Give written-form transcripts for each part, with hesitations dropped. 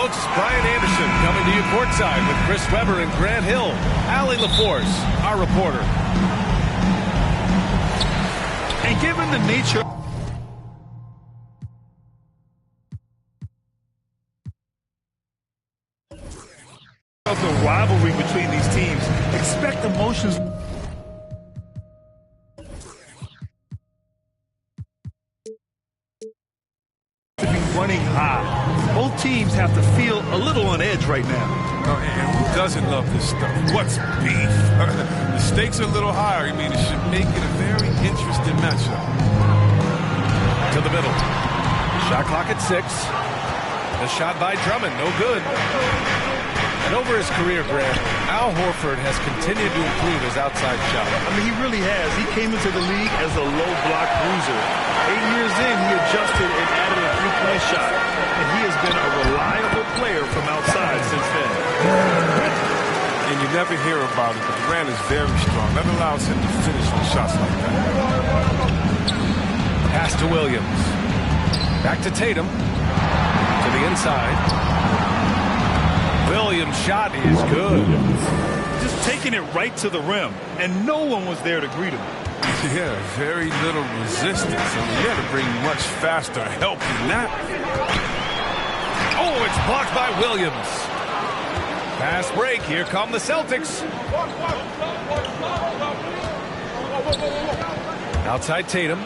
Coach Brian Anderson coming to you courtside with Chris Webber and Grant Hill. Allie LaForce, our reporter. And given the nature of the rivalry between these teams, expect emotions to be running high. Both teams have to feel a little on edge right now. And who doesn't love this stuff? What's beef? The stakes are a little higher. I mean, it should make it a very interesting matchup. To the middle. Shot clock at 6. The shot by Drummond, no good. And over his career, Grant, Al Horford has continued to improve his outside shot. I mean, he really has. He came into the league as a low block bruiser. 8 years in, he adjusted and added a three-point shot. And he has been a reliable player from outside since then. And you never hear about it, but Grant is very strong. That allows him to finish with shots like that. Pass to Williams. Back to Tatum. To the inside. Williams' shot is good. Just taking it right to the rim, and no one was there to greet him. Yeah, very little resistance. I mean, you had to bring much faster help than that. Oh, it's blocked by Williams. Fast break. Here come the Celtics. Outside Tatum.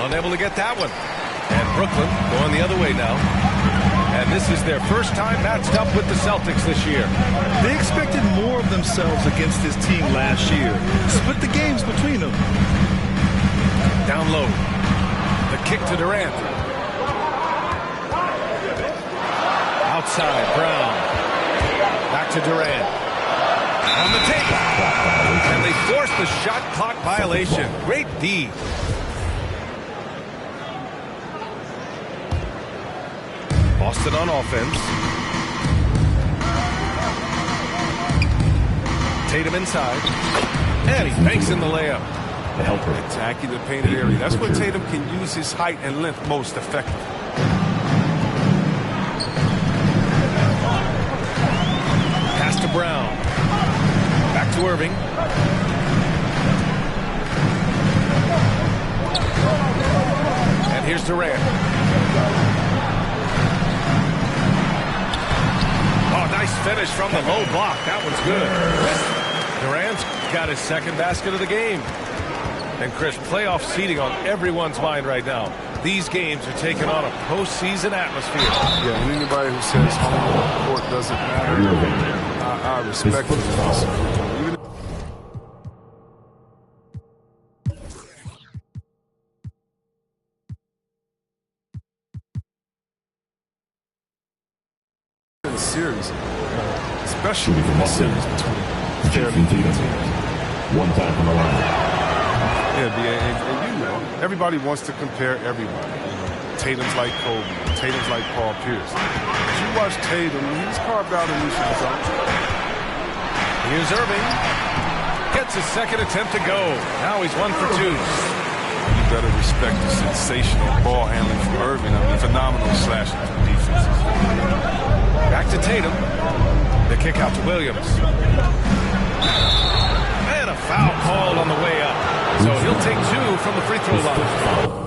Unable to get that one. And Brooklyn going the other way now. And this is their first time matched up with the Celtics this year. They expected more of themselves against this team last year. Split the games between them. Down low. The kick to Durant. Outside, Brown. Back to Durant. On the table. And they force the shot clock violation. Great D. Boston on offense. Tatum inside. And he banks in the layup. The helper attacking the painted area. That's where Tatum can use his height and length most effectively. Pass to Brown. Back to Irving. And here's Durant. Oh, nice finish from the low block. That one's good. Durant's got his second basket of the game. And Chris, playoff seeding on everyone's mind right now. These games are taking on a postseason atmosphere. Yeah, and anybody who says home court doesn't matter, I respect it. Series, especially in the series between fairly teams. One time from the line. Yeah, and you know, everybody wants to compare everybody. You know, Tatum's like Kobe, Tatum's like Paul Pierce. If you watch Tatum, he's carved out a niche of his own. Here's Irving. Gets his second attempt to go. Now he's 1 for 2. You better respect the sensational ball handling from Irving. I mean, phenomenal slashing from defenses. Back to Tatum. The kick out to Williams. And a foul called on the way up. So he'll take 2 from the free throw line.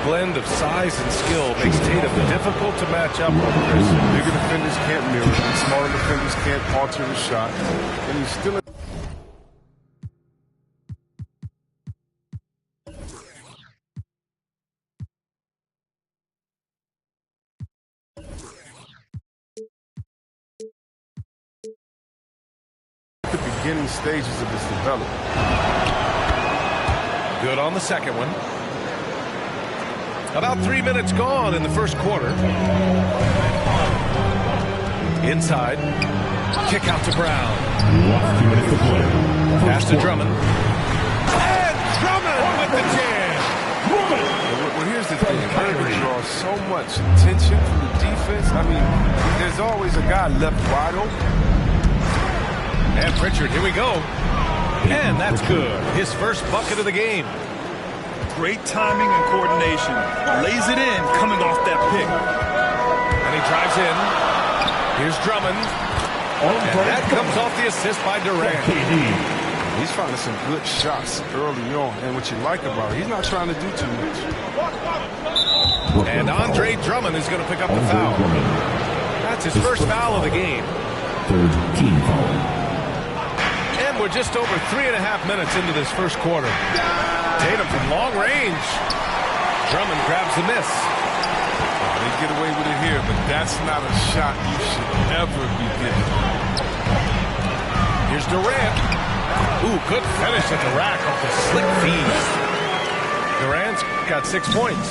Blend of size and skill makes Tatum difficult to match up with. Bigger defenders can't mirror him. Smaller defenders can't alter the shot. And he's still at the beginning stages of his development. Good on the second one. About 3 minutes gone in the first quarter. Inside. Kick out to Brown. Pass to Drummond. And Drummond with the jam. Well, here's the thing. Irving draws so much attention from the defense. offense, I mean, there's always a guy left wide open. And Pritchard, here we go. And that's good. His first bucket of the game. Great timing and coordination. Lays it in coming off that pick. And he drives in. Here's Drummond. And that comes off the assist by Durant. He's finding some good shots early on. And what you like about it, he's not trying to do too much. And Andre Drummond is going to pick up the foul. That's his first foul of the game. Third team foul. And we're just over 3.5 minutes into this first quarter. Tatum from long range. Drummond grabs the miss. They get away with it here, but that's not a shot you should ever be giving. Here's Durant. Ooh, good finish at the rack off the slick feed. Durant's got 6 points.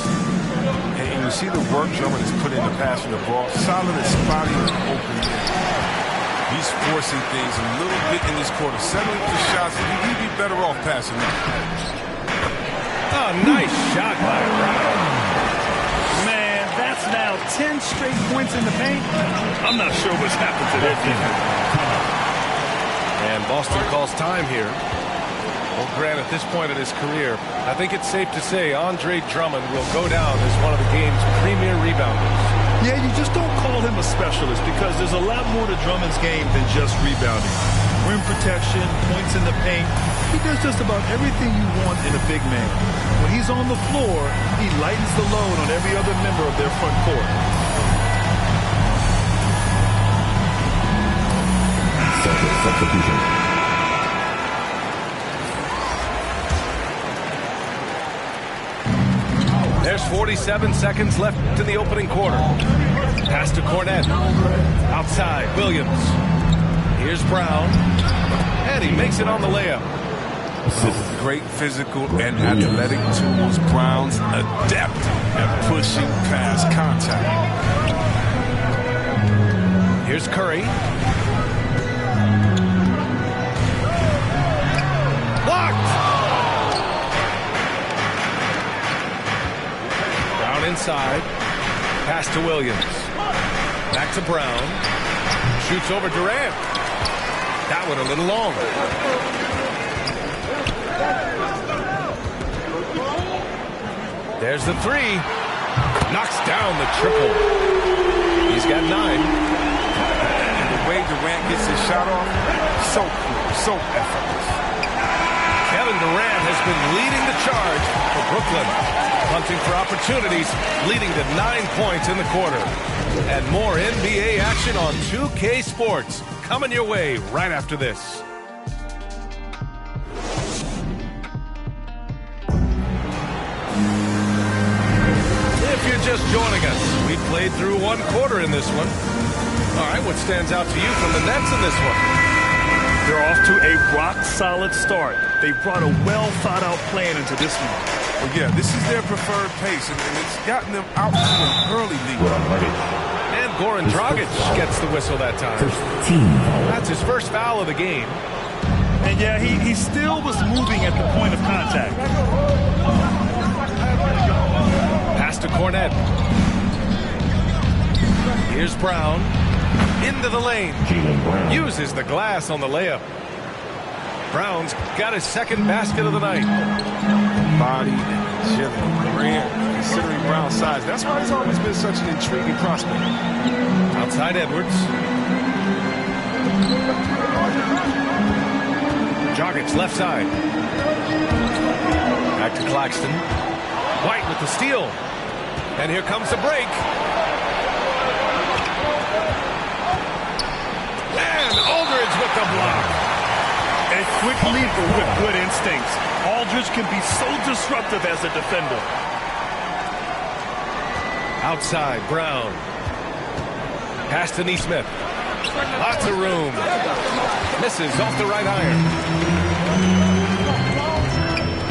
And you see the work Drummond has put into passing the ball. Solid and spotty and open. He's forcing things a little bit in this quarter. Settling for shots. He'd be better off passing that. Oh, nice shot by Brown. Man, that's now 10 straight points in the paint. I'm not sure what's happened to their team. And Boston calls time here. Well, Grant, at this point in his career, I think it's safe to say Andre Drummond will go down as one of the game's premier rebounders. Yeah, you just don't call him a specialist because there's a lot more to Drummond's game than just rebounding. Rim protection, points in the paint. He does just about everything you want in a big man. When he's on the floor, he lightens the load on every other member of their front court. Substitution. There's 47 seconds left in the opening quarter. Pass to Cornette. Outside, Williams. Here's Brown. And he makes it on the layup. Great physical and athletic tools. Brown's adept at pushing past contact. Here's Curry. Blocked! Brown inside. Pass to Williams. Back to Brown. Shoots over Durant. That one a little long. There's the three. Knocks down the triple. He's got 9. And the way Durant gets his shot off, so cool, so effortless. Kevin Durant has been leading the charge for Brooklyn. Hunting for opportunities, leading to 9 points in the quarter. And more NBA action on 2K Sports. Coming your way right after this. If you're just joining us, we played through 1 quarter in this one. All right, what stands out to you from the Nets in this one? They're off to a rock-solid start. They brought a well-thought-out plan into this one. Well, yeah, this is their preferred pace, and it's gotten them out to an early lead. And Goran Dragic gets the whistle that time. That's his first foul of the game. And yeah, he still was moving at the point of contact. Pass to Cornette. Here's Brown. Into the lane. Uses the glass on the layup. Brown's got his second basket of the night. Body and agility. Grant, considering Brown's size, that's why he's always been such an intriguing prospect. Outside Edwards. Dragic left side. Back to Claxton. White with the steal. And here comes the break. And Aldridge with the block. A quick leaper with good instincts. Aldridge can be so disruptive as a defender. Outside, Brown. Pass to Nesmith. Lots of room. Misses off the right iron.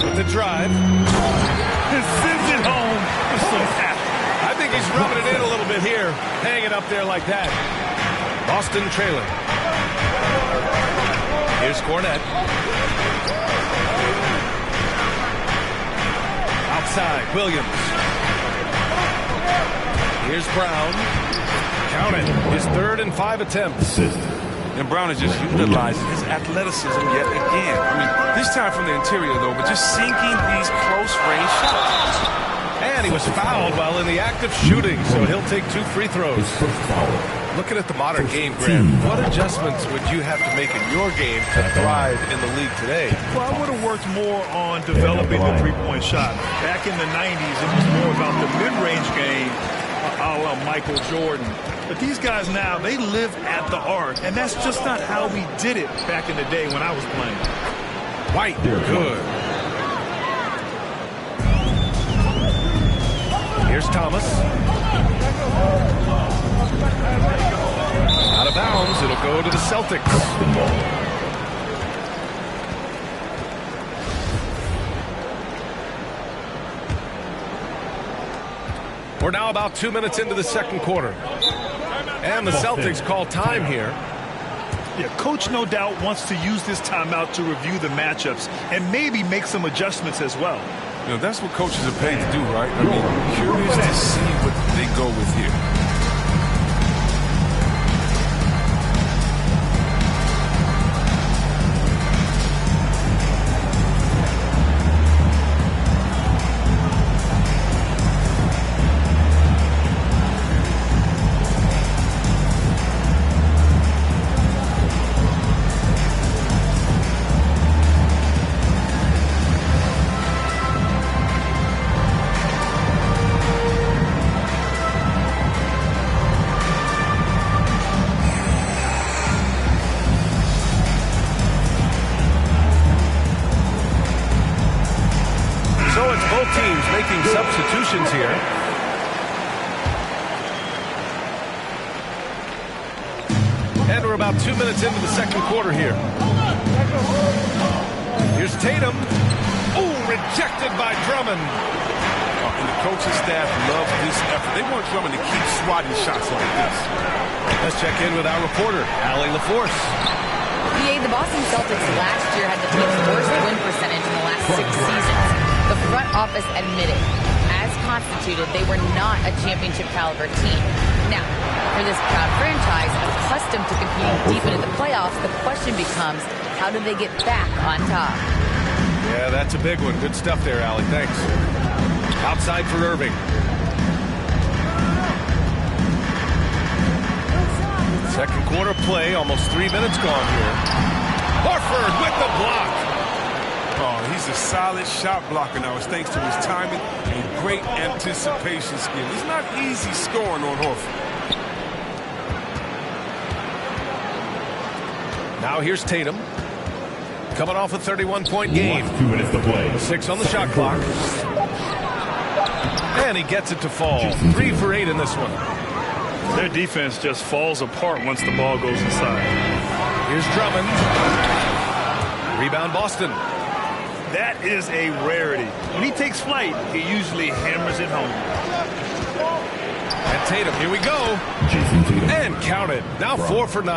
With the drive. And sends it home with some tap. I think he's rubbing it in a little bit here. Hanging up there like that. Boston trailing. Here's Cornette. Outside, Williams. Here's Brown. Count it. His 3rd and 5 attempts. Assist. And Brown is just utilizing his athleticism yet again. I mean, this time from the interior, though, but just sinking these close-range shots. And he was fouled while in the act of shooting, so he'll take 2 free throws. His first foul. Looking at the modern game, Grant, what adjustments would you have to make in your game to thrive in the league today? Well, I would have worked more on developing the three-point shot. Back in the 90s, it was more about the mid-range game, a la Michael Jordan. But these guys now, they live at the arc, and that's just not how we did it back in the day when I was playing. White, good. Here's Thomas. Out of bounds, it'll go to the Celtics. We're now about 2 minutes into the second quarter. And the Celtics call time here. Yeah, coach no doubt wants to use this timeout to review the matchups and maybe make some adjustments as well. You know, that's what coaches are paid to do, right? I mean, curious to see what they go with here. Substitutions here. And we're about 2 minutes into the second quarter here. Here's Tatum. Oh, rejected by Drummond. And the coaching staff loves this effort. They want Drummond to keep swatting shots like this. Let's check in with our reporter, Allie LaForce. The Boston Celtics last year had the team's worst win percentage in the last 6 seasons. The front office admitted, as constituted, they were not a championship-caliber team. Now, for this proud franchise, accustomed to competing deep into the playoffs, the question becomes, how do they get back on top? Yeah, that's a big one. Good stuff there, Allie. Thanks. Outside for Irving. Second quarter play, almost 3 minutes gone here. Horford with the block. Oh, he's a solid shot blocker now. It's thanks to his timing and great anticipation skill. It's not easy scoring on Horford. Now here's Tatum. Coming off a 31-point game. 2 minutes to play. 6 on the shot clock. And he gets it to fall. 3 for 8 in this one. Their defense just falls apart once the ball goes inside. Here's Drummond. Rebound Boston. That is a rarity. When he takes flight, he usually hammers it home. And Tatum, here we go. Jason Tatum. And count it. Now 4 for 9.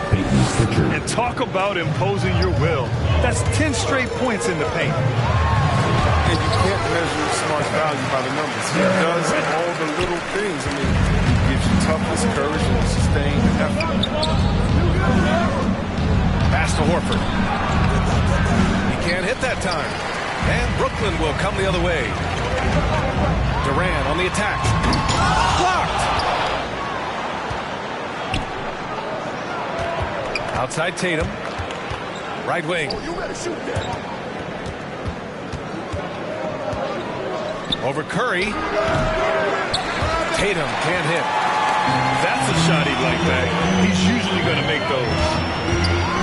Peyton Pritchard. And talk about imposing your will. That's 10 straight points in the paint. And you can't measure Smart's value by the numbers. He does all the little things. I mean, he gives you toughness, courage, and sustained effort. Pass to Horford. He can't hit that time. And Brooklyn will come the other way. Durant on the attack. Blocked! Outside Tatum. Right wing. Over Curry. Tatum can't hit. That's a shot he'd like back. He's usually going to make those.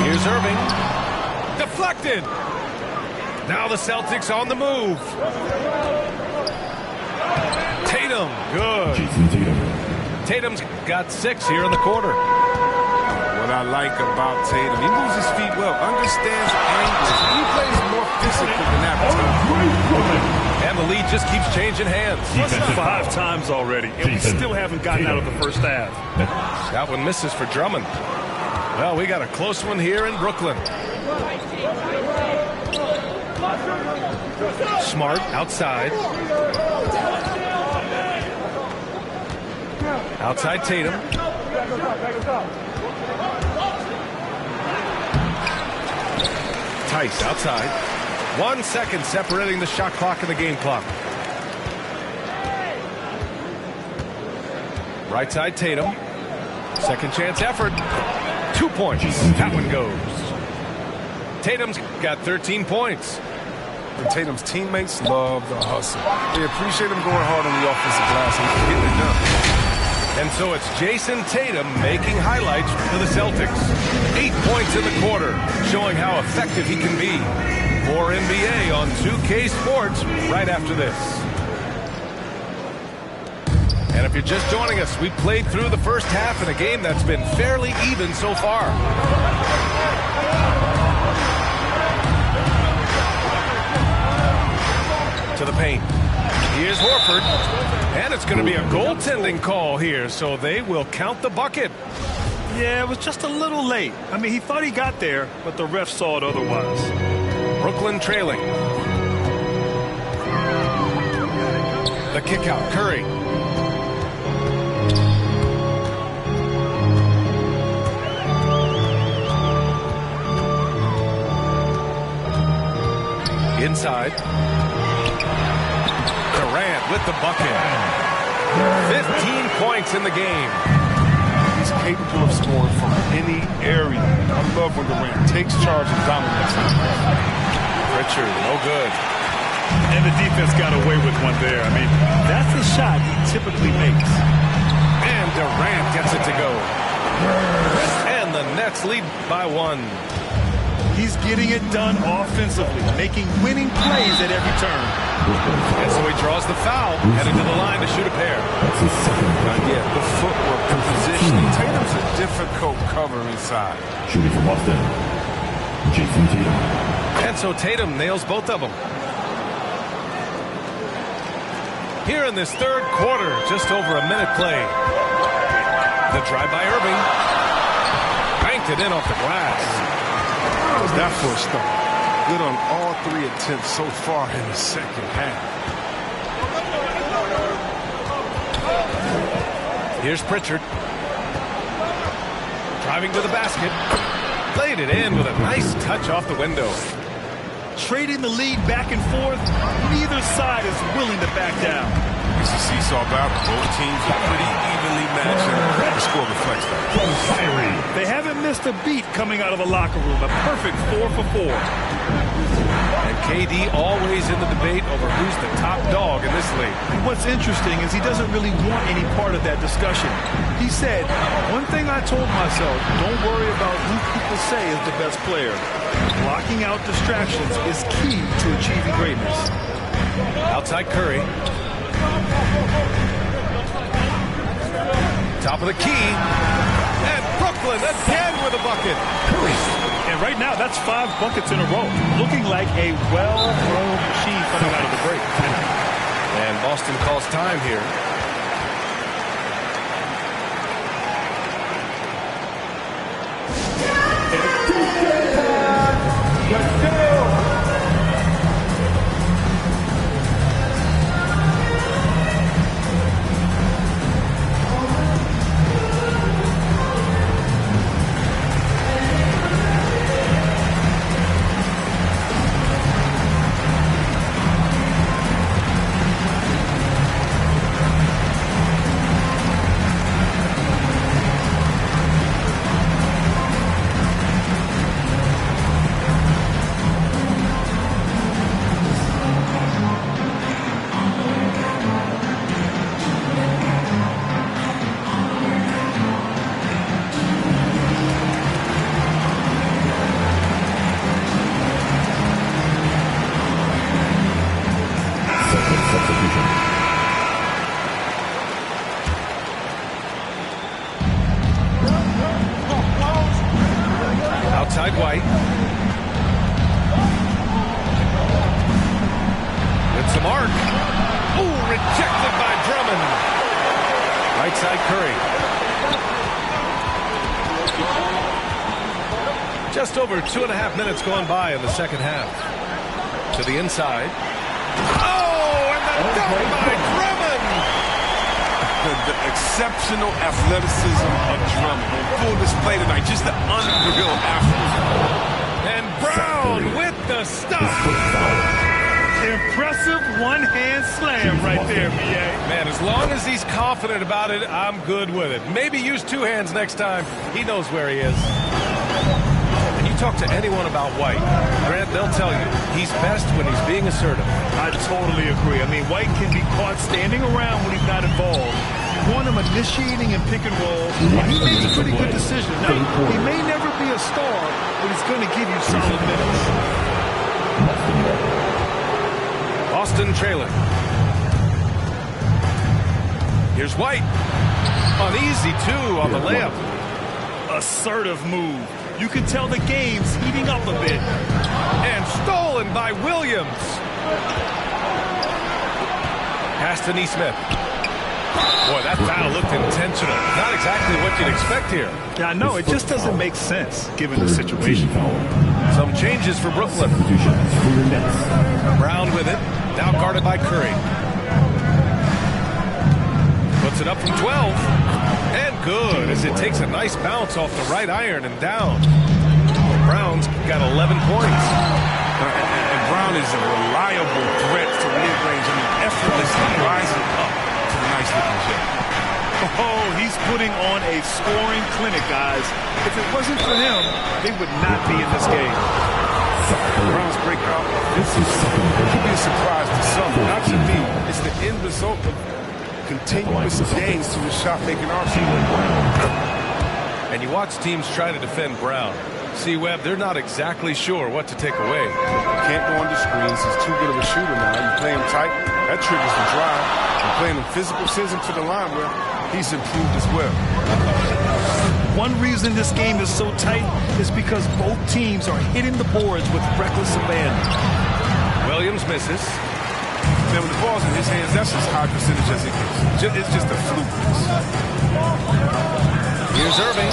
Here's Irving. Deflected. Now the Celtics on the move. Tatum, good. Jason Tatum. Tatum's got 6 here in the quarter. What I like about Tatum, he moves his feet well, understands angles. He plays more physical than that. And the lead just keeps changing hands. 5 times already, and we still haven't gotten out of the first half. That one misses for Drummond. Well, we got a close one here in Brooklyn. Smart outside. Outside Tatum. Tice outside. 1 second separating the shot clock and the game clock. Right side Tatum. Second chance effort. 2 points. That one goes. Tatum's got 13 points. And Tatum's teammates love the hustle. They appreciate him going hard on the offensive glass and getting it done. And so it's Jason Tatum making highlights for the Celtics. 8 points in the quarter, showing how effective he can be. More NBA on 2K Sports right after this. And if you're just joining us, we played through the first half in a game that's been fairly even so far. To the paint. Here's Horford. And it's going to be a goaltending call here, so they will count the bucket. Yeah, it was just a little late. I mean, he thought he got there, but the ref saw it otherwise. Brooklyn trailing. The kick out, Curry. Inside. Durant with the bucket. 15 points in the game. He's capable of scoring from any area. I love when Durant takes charge and dominates. Richard, no good. And the defense got away with one there. I mean, that's the shot he typically makes. And Durant gets it to go. And the Nets lead by 1. He's getting it done offensively, making winning plays at every turn. And so he draws the foul, heading to the line to shoot a pair. That's his second. Yeah, the footwork, the positioning. Tatum's a difficult cover inside. Shooting from Boston, Jason Tatum. And so Tatum nails both of them. Here in this third quarter, just over a minute play. The drive by Irving. Banked it in off the glass. That for a start. Good on all 3 attempts so far in the second half. Here's Pritchard. Driving to the basket. Played it in with a nice touch off the window. Trading the lead back and forth, neither side is willing to back down. It's a seesaw battle. Both teams are pretty evenly matched, and the score reflects that. They haven't missed a beat coming out of the locker room. A perfect 4 for 4. And KD always in the debate over who's the top dog in this league. And what's interesting is he doesn't really want any part of that discussion. He said, one thing I told myself, don't worry about who people say is the best player. Blocking out distractions is key to achieving greatness. Outside Curry. Top of the key. And Brooklyn again with a bucket. And right now, that's 5 buckets in a row. Looking like a well-oiled machine coming out of the break. And Boston calls time here. Outside White. It's the mark. Ooh, rejected by Drummond. Right side Curry. Just over 2.5 minutes gone by in the second half. To the inside. Oh, and the dunk by Drummond. The exceptional athleticism of Drummond on full display tonight. Just the unreal athlete. And Brown with the stop. Impressive one-hand slam right there, B.A. Man, as long as he's confident about it, I'm good with it. Maybe use two hands next time. He knows where he is. And you talk to anyone about White, Grant, they'll tell you he's best when he's being assertive. I totally agree. I mean, White can be caught standing around when he's not involved. You want him initiating and pick and roll, and he makes a pretty good decision. Now, he may never be a star, but he's going to give you solid minutes. Boston trailing. Here's White. Uneasy, too, on the layup. Assertive move. You can tell the game's heating up a bit. And stolen by Williams. Pass to Neesmith. Boy, that foul looked intentional. Not exactly what you'd expect here. Yeah, I know. It just doesn't make sense, given the situation. Some changes for Brooklyn. Brown with it. Now guarded by Curry. Puts it up from 12. And good, as it takes a nice bounce off the right iron and down. Brown's got 11 points. And Brown is a reliable threat to mid-range. I mean, effortlessly rising up to the nice-looking shot. Oh, he's putting on a scoring clinic, guys. If it wasn't for him, they would not be in this game. Brown's breakout could be a surprise to some, but not to me. It's the end result of continuous gains to his shot-making arsenal. And you watch teams try to defend Brown. See, Webb, they're not exactly sure what to take away. Can't go under screens. He's too good of a shooter now. You play him tight, that triggers the drive. You play him physical, sends him to the line where he's improved as well. One reason this game is so tight is because both teams are hitting the boards with reckless abandon. Williams misses. Man, when the ball's in his hands, that's as high percentage as it gets. It's just a fluke. Here's Irving.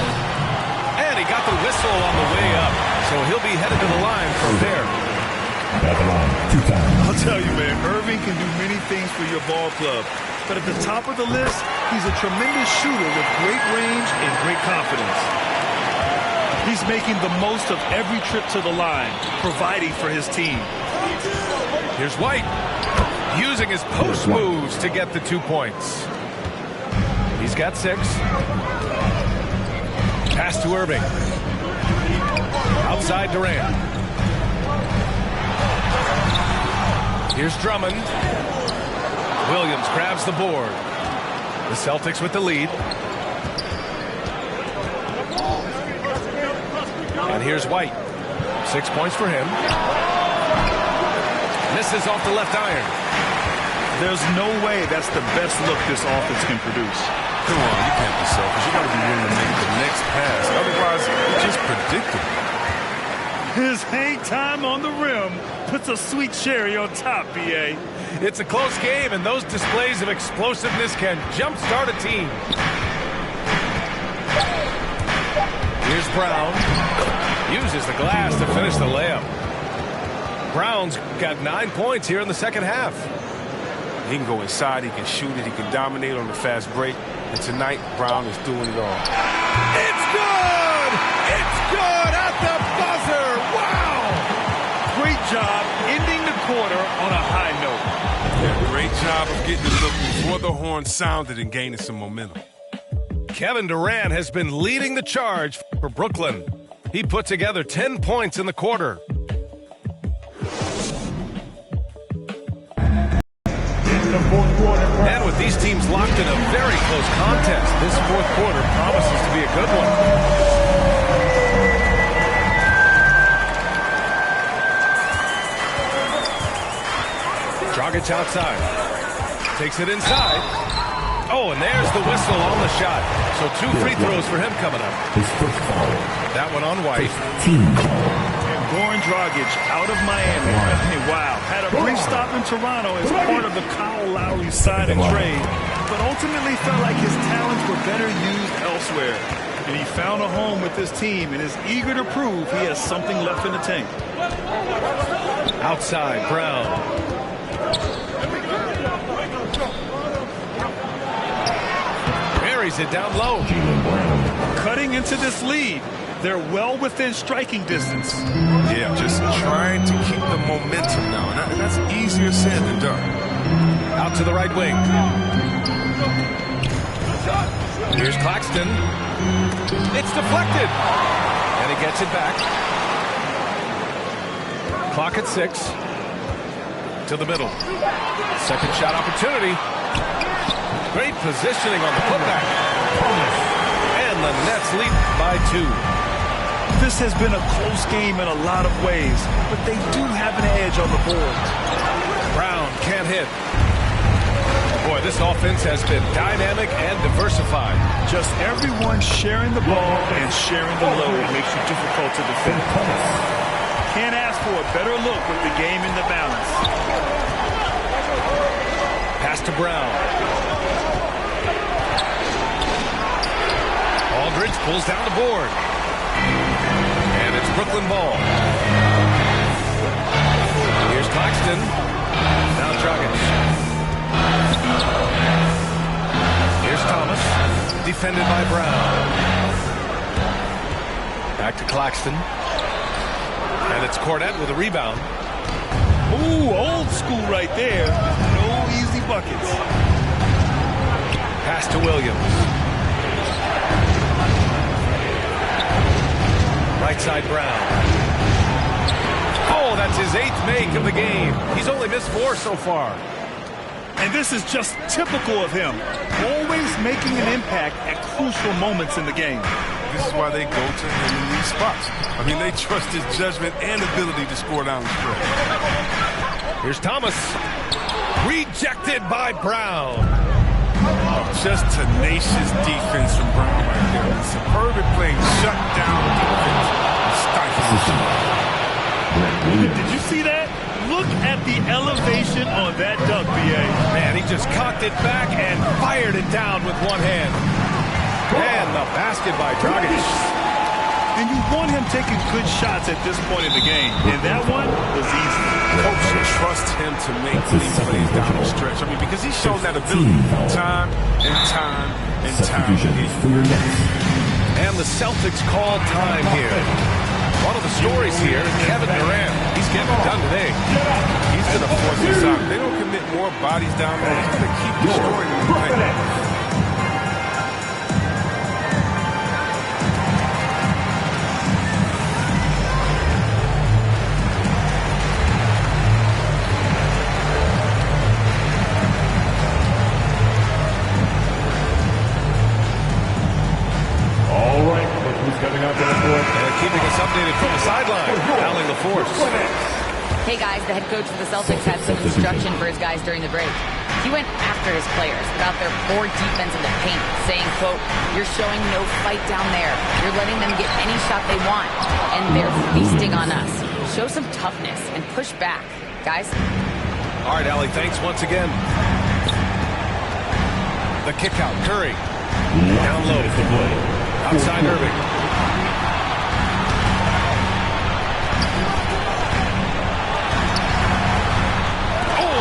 And he got the whistle on the way up. So he'll be headed to the line from there. At the line, 2 times. I'll tell you, man, Irving can do many things for your ball club. But at the top of the list, he's a tremendous shooter with great range and great confidence. He's making the most of every trip to the line, providing for his team. Here's White, using his post moves to get the 2 points. He's got 6. Pass to Irving. Outside Durant. Here's Drummond. Williams grabs the board. The Celtics with the lead. And here's White. 6 points for him. Misses off the left iron. There's no way that's the best look this offense can produce. Come on, you can't be selfish. You got to be willing to make the next pass. Otherwise, it's just predictable. His hang time on the rim puts a sweet cherry on top, B.A. It's a close game, and those displays of explosiveness can jumpstart a team. Here's Brown. Uses the glass to finish the layup. Brown's got 9 points here in the second half. He can go inside, he can shoot it, he can dominate on the fast break. And tonight, Brown is doing it all. It's good! It's good at the buzzer! Wow! Great job ending the quarter on a high note. Yeah, great job of getting the look before the horn sounded and gaining some momentum. Kevin Durant has been leading the charge for Brooklyn. He put together 10 points in the quarter. And with these teams locked in a very close contest, this fourth quarter promises to be a good one. Dragic outside. Takes it inside. Oh, and there's the whistle on the shot. So 2 free throws for him coming up. His first foul. That one on White. Team foul. Goran Dragic out of Miami. Wow. Had a brief stop in Toronto as part of the Kyle Lowry sign and trade, but ultimately felt like his talents were better used elsewhere. And he found a home with this team and is eager to prove he has something left in the tank. Outside, Brown. buries it down low. Cutting into this lead. They're well within striking distance. Yeah, just trying to keep the momentum now. And that's easier said than done. Out to the right wing. Here's Claxton. It's deflected. And he gets it back. Clock at 6. To the middle. Second shot opportunity. Great positioning on the putback. And the Nets lead by 2. This has been a close game in a lot of ways, but they do have an edge on the board. Brown can't hit. Boy, this offense has been dynamic and diversified. Just everyone sharing the ball and sharing the load makes it difficult to defend. Can't ask for a better look with the game in the balance. Pass to Brown. Aldridge pulls down the board. And it's Brooklyn ball. Here's Claxton. Now Dragic. Here's Thomas. Defended by Brown. Back to Claxton. And it's Cornette with a rebound. Ooh, old school right there. No easy buckets. Pass to Williams. Right side Brown. Oh, that's his 8th make of the game. He's only missed 4 so far. And this is just typical of him. Always making an impact at crucial moments in the game. This is why they go to him in these spots. I mean, they trust his judgment and ability to score down the stretch. Here's Thomas. Rejected by Brown. Just tenacious defense from Brown right there. I mean, superb at playing shut down defense. Did you see that? Look at the elevation on that dunk, B.A. Man, he just cocked it back and fired it down with one hand. And the basket by Dragic. And you want him taking good shots at this point in the game. And that one was easy. Coach should trust him to make these plays down the stretch. I mean, because he's shown that ability time and time and time again. And the Celtics call time here. One of the stories here is Kevin Durant. He's getting it done today. He's going to force this out. They don't commit more bodies down there. He's going to keep destroying them in the paint. Keeping us updated from the sideline. Alan LaForce. Hey guys, the head coach of the Celtics had some instruction for his guys during the break. He went after his players about their poor defense in the paint, saying, quote, "You're showing no fight down there. You're letting them get any shot they want, and they're feasting on us. Show some toughness and push back, guys." All right, Allie, thanks once again. The kick out, Curry. Down low. Outside Irving.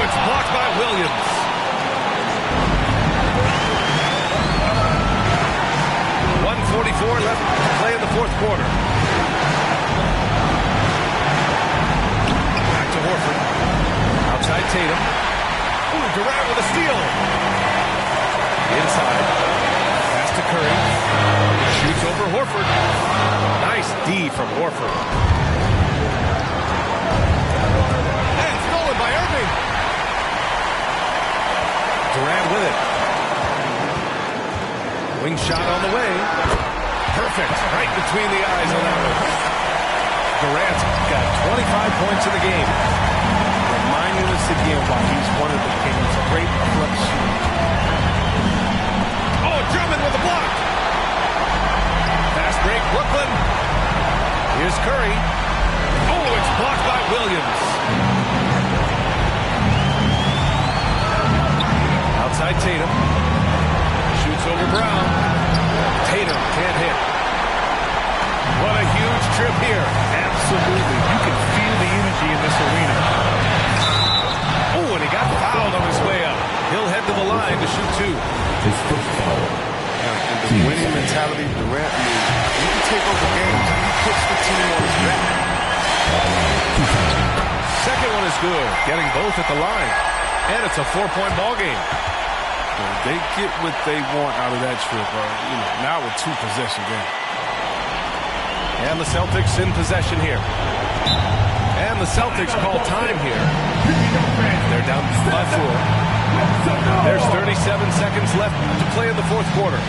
Blocked by Williams. .144 left to play in the fourth quarter. Back to Horford. Outside Tatum. Ooh, Durant with a steal. Inside. Pass to Curry. Shoots over Horford. Nice D from Horford. And stolen by Irving. Durant with it. Wing shot on the way. Perfect. Right between the eyes on that one. Durant's got 25 points in the game. Reminding us again why he's one of the game's great clutch shooters. Oh, Drummond with a block. Fast break, Brooklyn. Here's Curry. Oh, it's blocked by Williams. Outside Tatum. Shoots over Brown. Tatum can't hit. What a huge trip here. Absolutely. You can feel the energy in this arena. Oh, and he got fouled on his way up. He'll head to the line to shoot 2. His first foul. the winning mentality of Durant, I mean, he can take over games. He puts the team on his back. Second one is good, getting both at the line. And it's a 4-point ball game. So they get what they want out of that trip. Now a 2-possession game. And the Celtics in possession here. And the Celtics call time here. They're down by 4. There's 37 seconds left to play in the fourth quarter.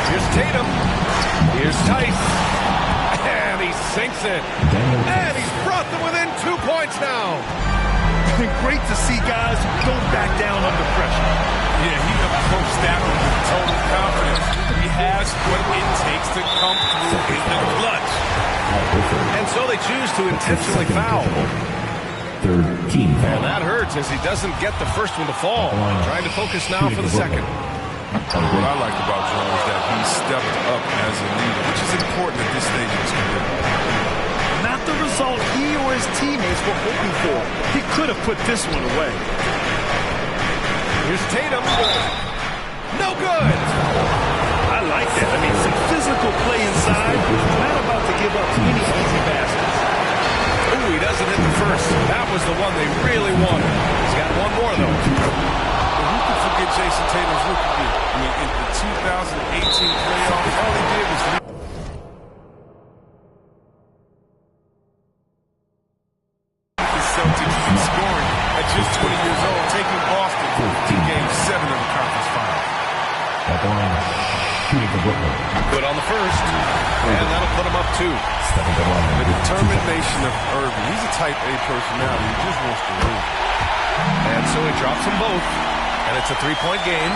Here's Tatum. Here's Tice. And he sinks it. And he's brought them within 2 points now. It's been great to see guys who don't back down under pressure. Yeah, he approached that one with total confidence. He has what it takes to come through in the clutch. And so they choose to intentionally foul. Third team foul. And that hurts as he doesn't get the first one to fall. Trying to focus now for the second. What I like about Joe is that he stepped up as a leader, which is important at this stage of his career. Not the result he or his teammates were hoping for. He could have put this one away. Here's Tatum. No good. I like that. I mean, some physical play inside. Not about to give up any easy baskets. Ooh, he doesn't hit the first. That was the one they really wanted. He's got one more, though. Who could forget Jason Tatum's rookie year? I mean, in the 2018 playoffs, all he did was lead the Celtics in scoring at just 20 years old, taking Boston to Game 7 of the conference finals. At the line, shooting for Brooklyn. Good on the first. And that'll put him up 2. Stepping to the line. The determination of Irving. He's a type A personality. He just wants to win. And so he drops them both. And it's a 3-point game.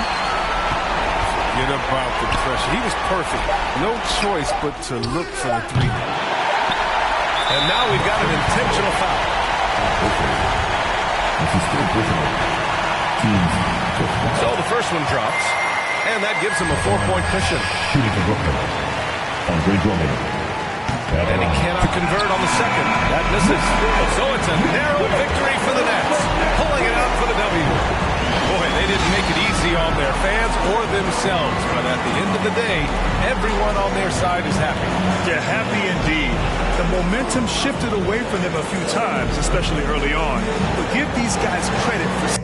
Forget about the pressure. He was perfect. No choice but to look for the 3. And now we've got an intentional foul. This is still personal. Teams. So the first one drops. And that gives him a 4-point cushion. Shooting for Brooklyn. Andre Drummond. And he cannot convert on the second. That misses. So it's a narrow victory for the Nets. Pulling it out for the W. Boy, they didn't make it easy on their fans or themselves. But at the end of the day, everyone on their side is happy. Yeah, happy indeed. The momentum shifted away from them a few times, especially early on. But give these guys credit for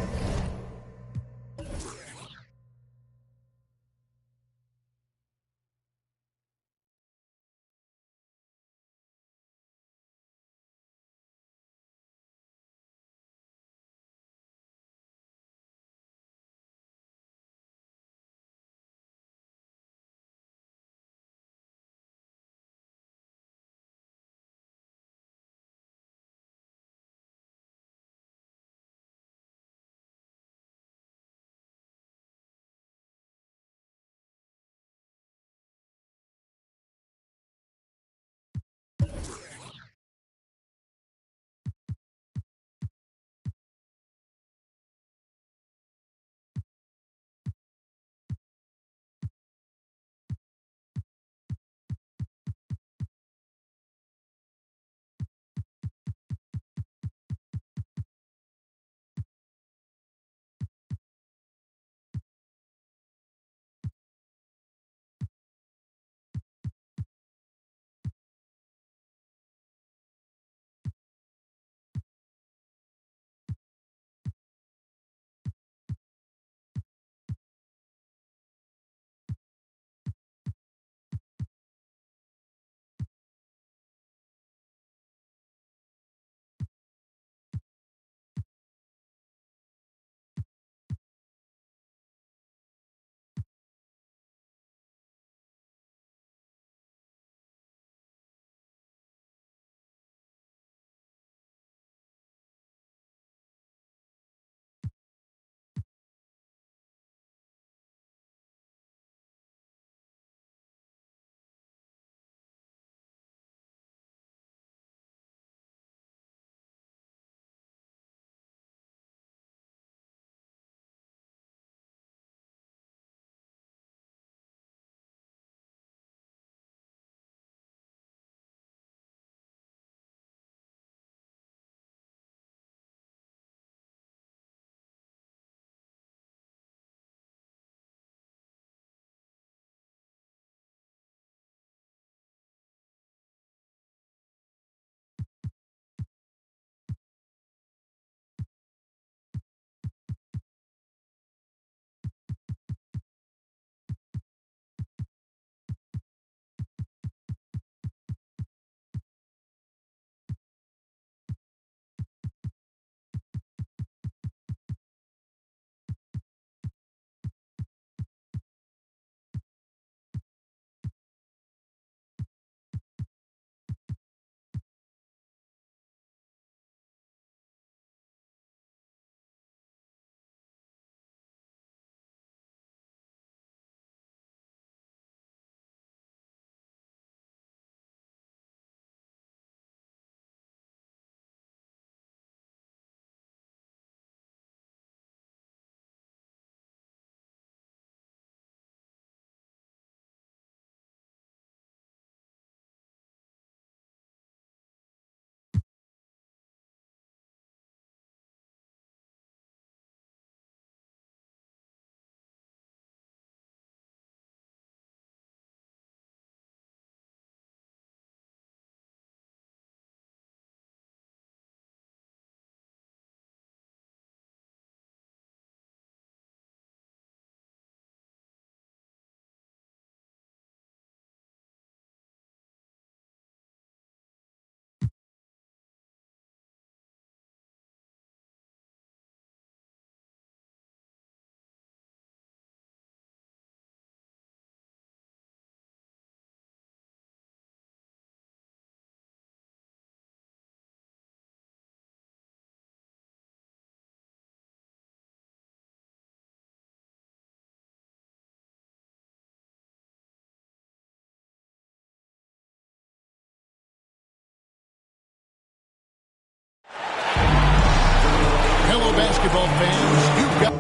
basketball fans, you've got...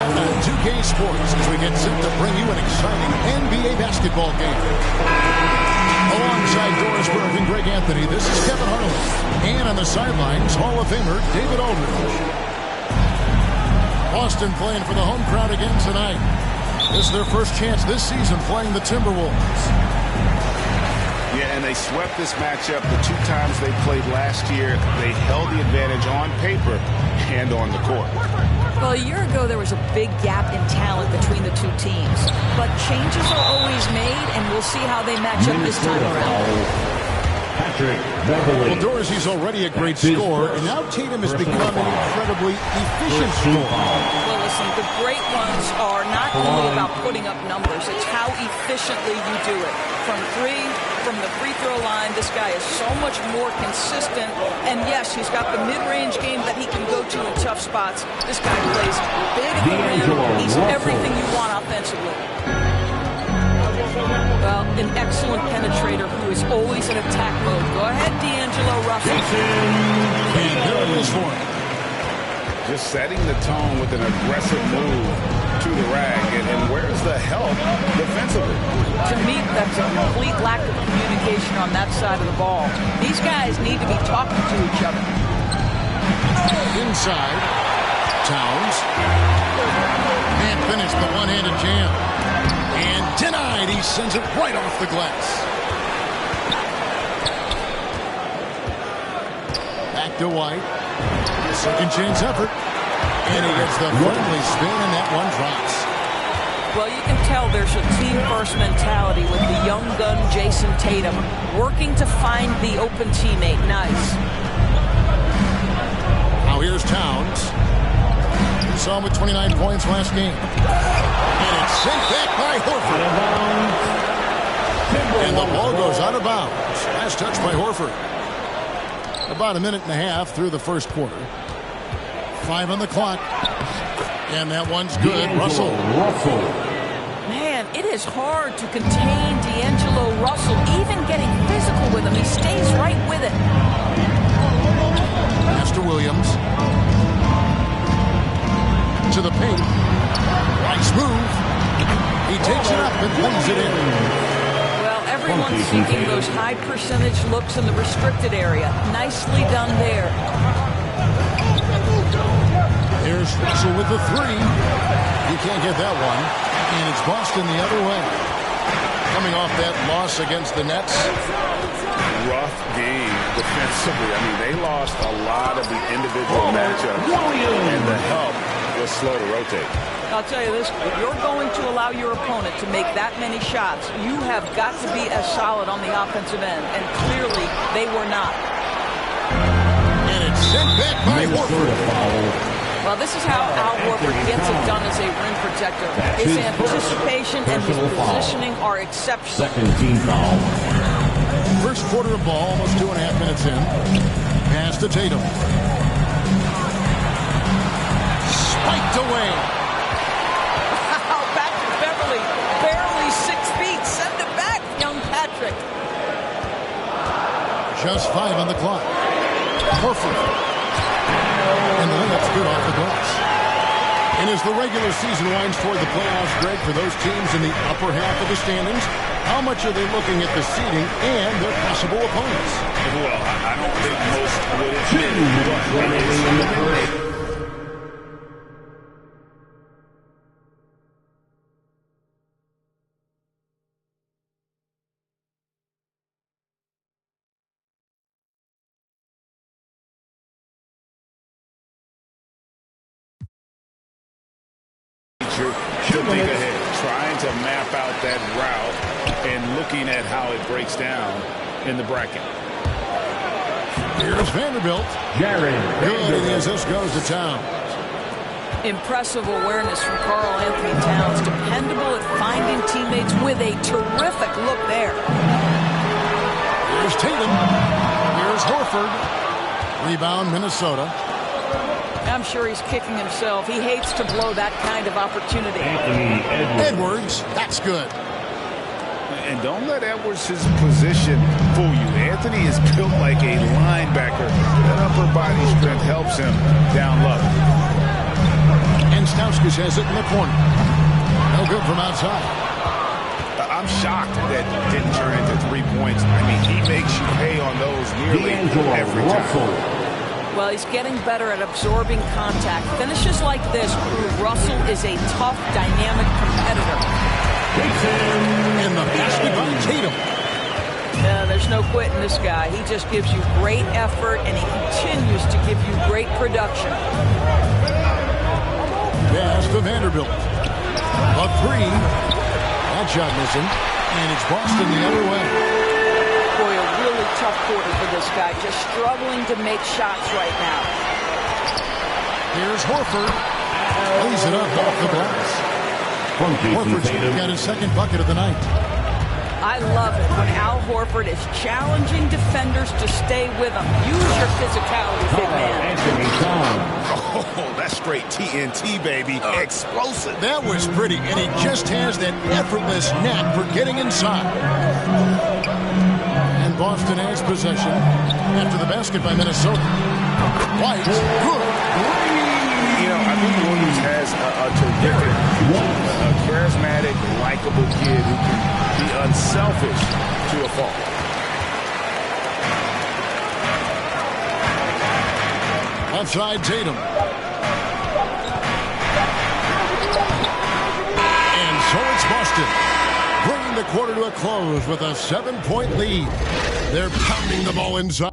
On 2K Sports, as we get set to bring you an exciting NBA basketball game. Alongside Doris Burke and Greg Anthony, this is Kevin Harlan. And on the sidelines, Hall of Famer David Aldridge. Boston playing for the home crowd again tonight. This is their first chance this season playing the Timberwolves. Yeah, and they swept this matchup the 2 times they played last year. They held the advantage on paper and on the court. Well, a year ago, there was a big gap in talent between the two teams. But changes are always made, and we'll see how they match up this time around. Well, Dorsey's already a great scorer, and now Tatum has become an incredibly efficient scorer. Well, listen, the great ones are not only about putting up numbers, it's how efficiently you do it. From the free throw line, this guy is so much more consistent. And yes, he's got the mid-range game that he can go to in tough spots. This guy plays big at the rim. He's everything you want offensively. Well, an excellent penetrator who is always in attack mode. Go ahead, D'Angelo Russell. And there it is for him. Just setting the tone with an aggressive move to the rag. And where's the help defensively? To me, that's a complete lack of communication on that side of the ball. These guys need to be talking to each other. Inside, Towns. And finished the one-handed jam. And denied. He sends it right off the glass. Back to White. Second chance effort. And he gets the friendly spin, and that one drops. Well, you can tell there's a team-first mentality with the young gun Jason Tatum working to find the open teammate. Nice. Now here's Towns. We saw him with 29 points last game. And it's sent back by Horford. And the ball goes out of bounds. Last touch by Horford. About a minute and a half through the first quarter. 5 on the clock. And that one's good. Russell. Man, it is hard to contain D'Angelo Russell, even getting physical with him. He stays right with it. Master Williams. To the paint. Nice move. He takes it up and lays it in. Well, everyone's seeking those high percentage looks in the restricted area. Nicely done there. Here's Russell with the 3. He can't get that one. And it's Boston the other way. Coming off that loss against the Nets. Rough game defensively. I mean, they lost a lot of the individual matchups, and the help was slow to rotate. I'll tell you this, if you're going to allow your opponent to make that many shots, you have got to be as solid on the offensive end, and clearly they were not. And it's sent back by Horford. Well, this is how Al Horford gets it done as a rim protector. His anticipation and his positioning are exceptional. Second team foul. First quarter of ball, almost 2.5 minutes in. Pass to Tatum. Spiked away. Wow, back to Beverly. Barely 6 feet. Send it back, young Patrick. Just 5 on the clock. Horford. And the layup's good off the glass. And as the regular season winds toward the playoffs, Greg, for those teams in the upper half of the standings, how much are they looking at the seeding and their possible opponents? Well, I don't think most would admit it. To think ahead, trying to map out that route and looking at how it breaks down in the bracket. Here's Vanderbilt. Good as this goes to town. Impressive awareness from Karl Anthony Towns. Dependable at finding teammates with a terrific look there. Here's Tatum. Here's Horford. Rebound, Minnesota. I'm sure he's kicking himself. He hates to blow that kind of opportunity. Edwards, that's good. And don't let Edwards' position fool you. Anthony is built like a linebacker. That upper body strength helps him down low. And Stauskas has it in the corner. No good from outside. I'm shocked that didn't turn into 3 points. I mean, he makes you pay on those nearly every time. Well, he's getting better at absorbing contact. Finishes like this prove Russell is a tough, dynamic competitor. And the basket by Tatum. There's no quitting this guy. He just gives you great effort, and he continues to give you great production. Pass to Vanderbilt. A three. That shot missing. And it's Boston the other way. Boy, a really tough quarter for this guy. Just struggling to make shots right now. Here's Horford. Lays it up off the glass. Horford's got his second bucket of the night. I love it when Al Horford is challenging defenders to stay with him. Use your physicality, big man. Oh, that's straight TNT, baby. Explosive. That was pretty, and he just has that effortless knack for getting inside. And Boston has possession after the basket by Minnesota. White, good. You know, I think Williams has a terrific, a charismatic, likable kid who can be unselfish to a fault. Outside Tatum. And so it's Boston, bringing the quarter to a close with a 7-point lead. They're pounding the ball inside.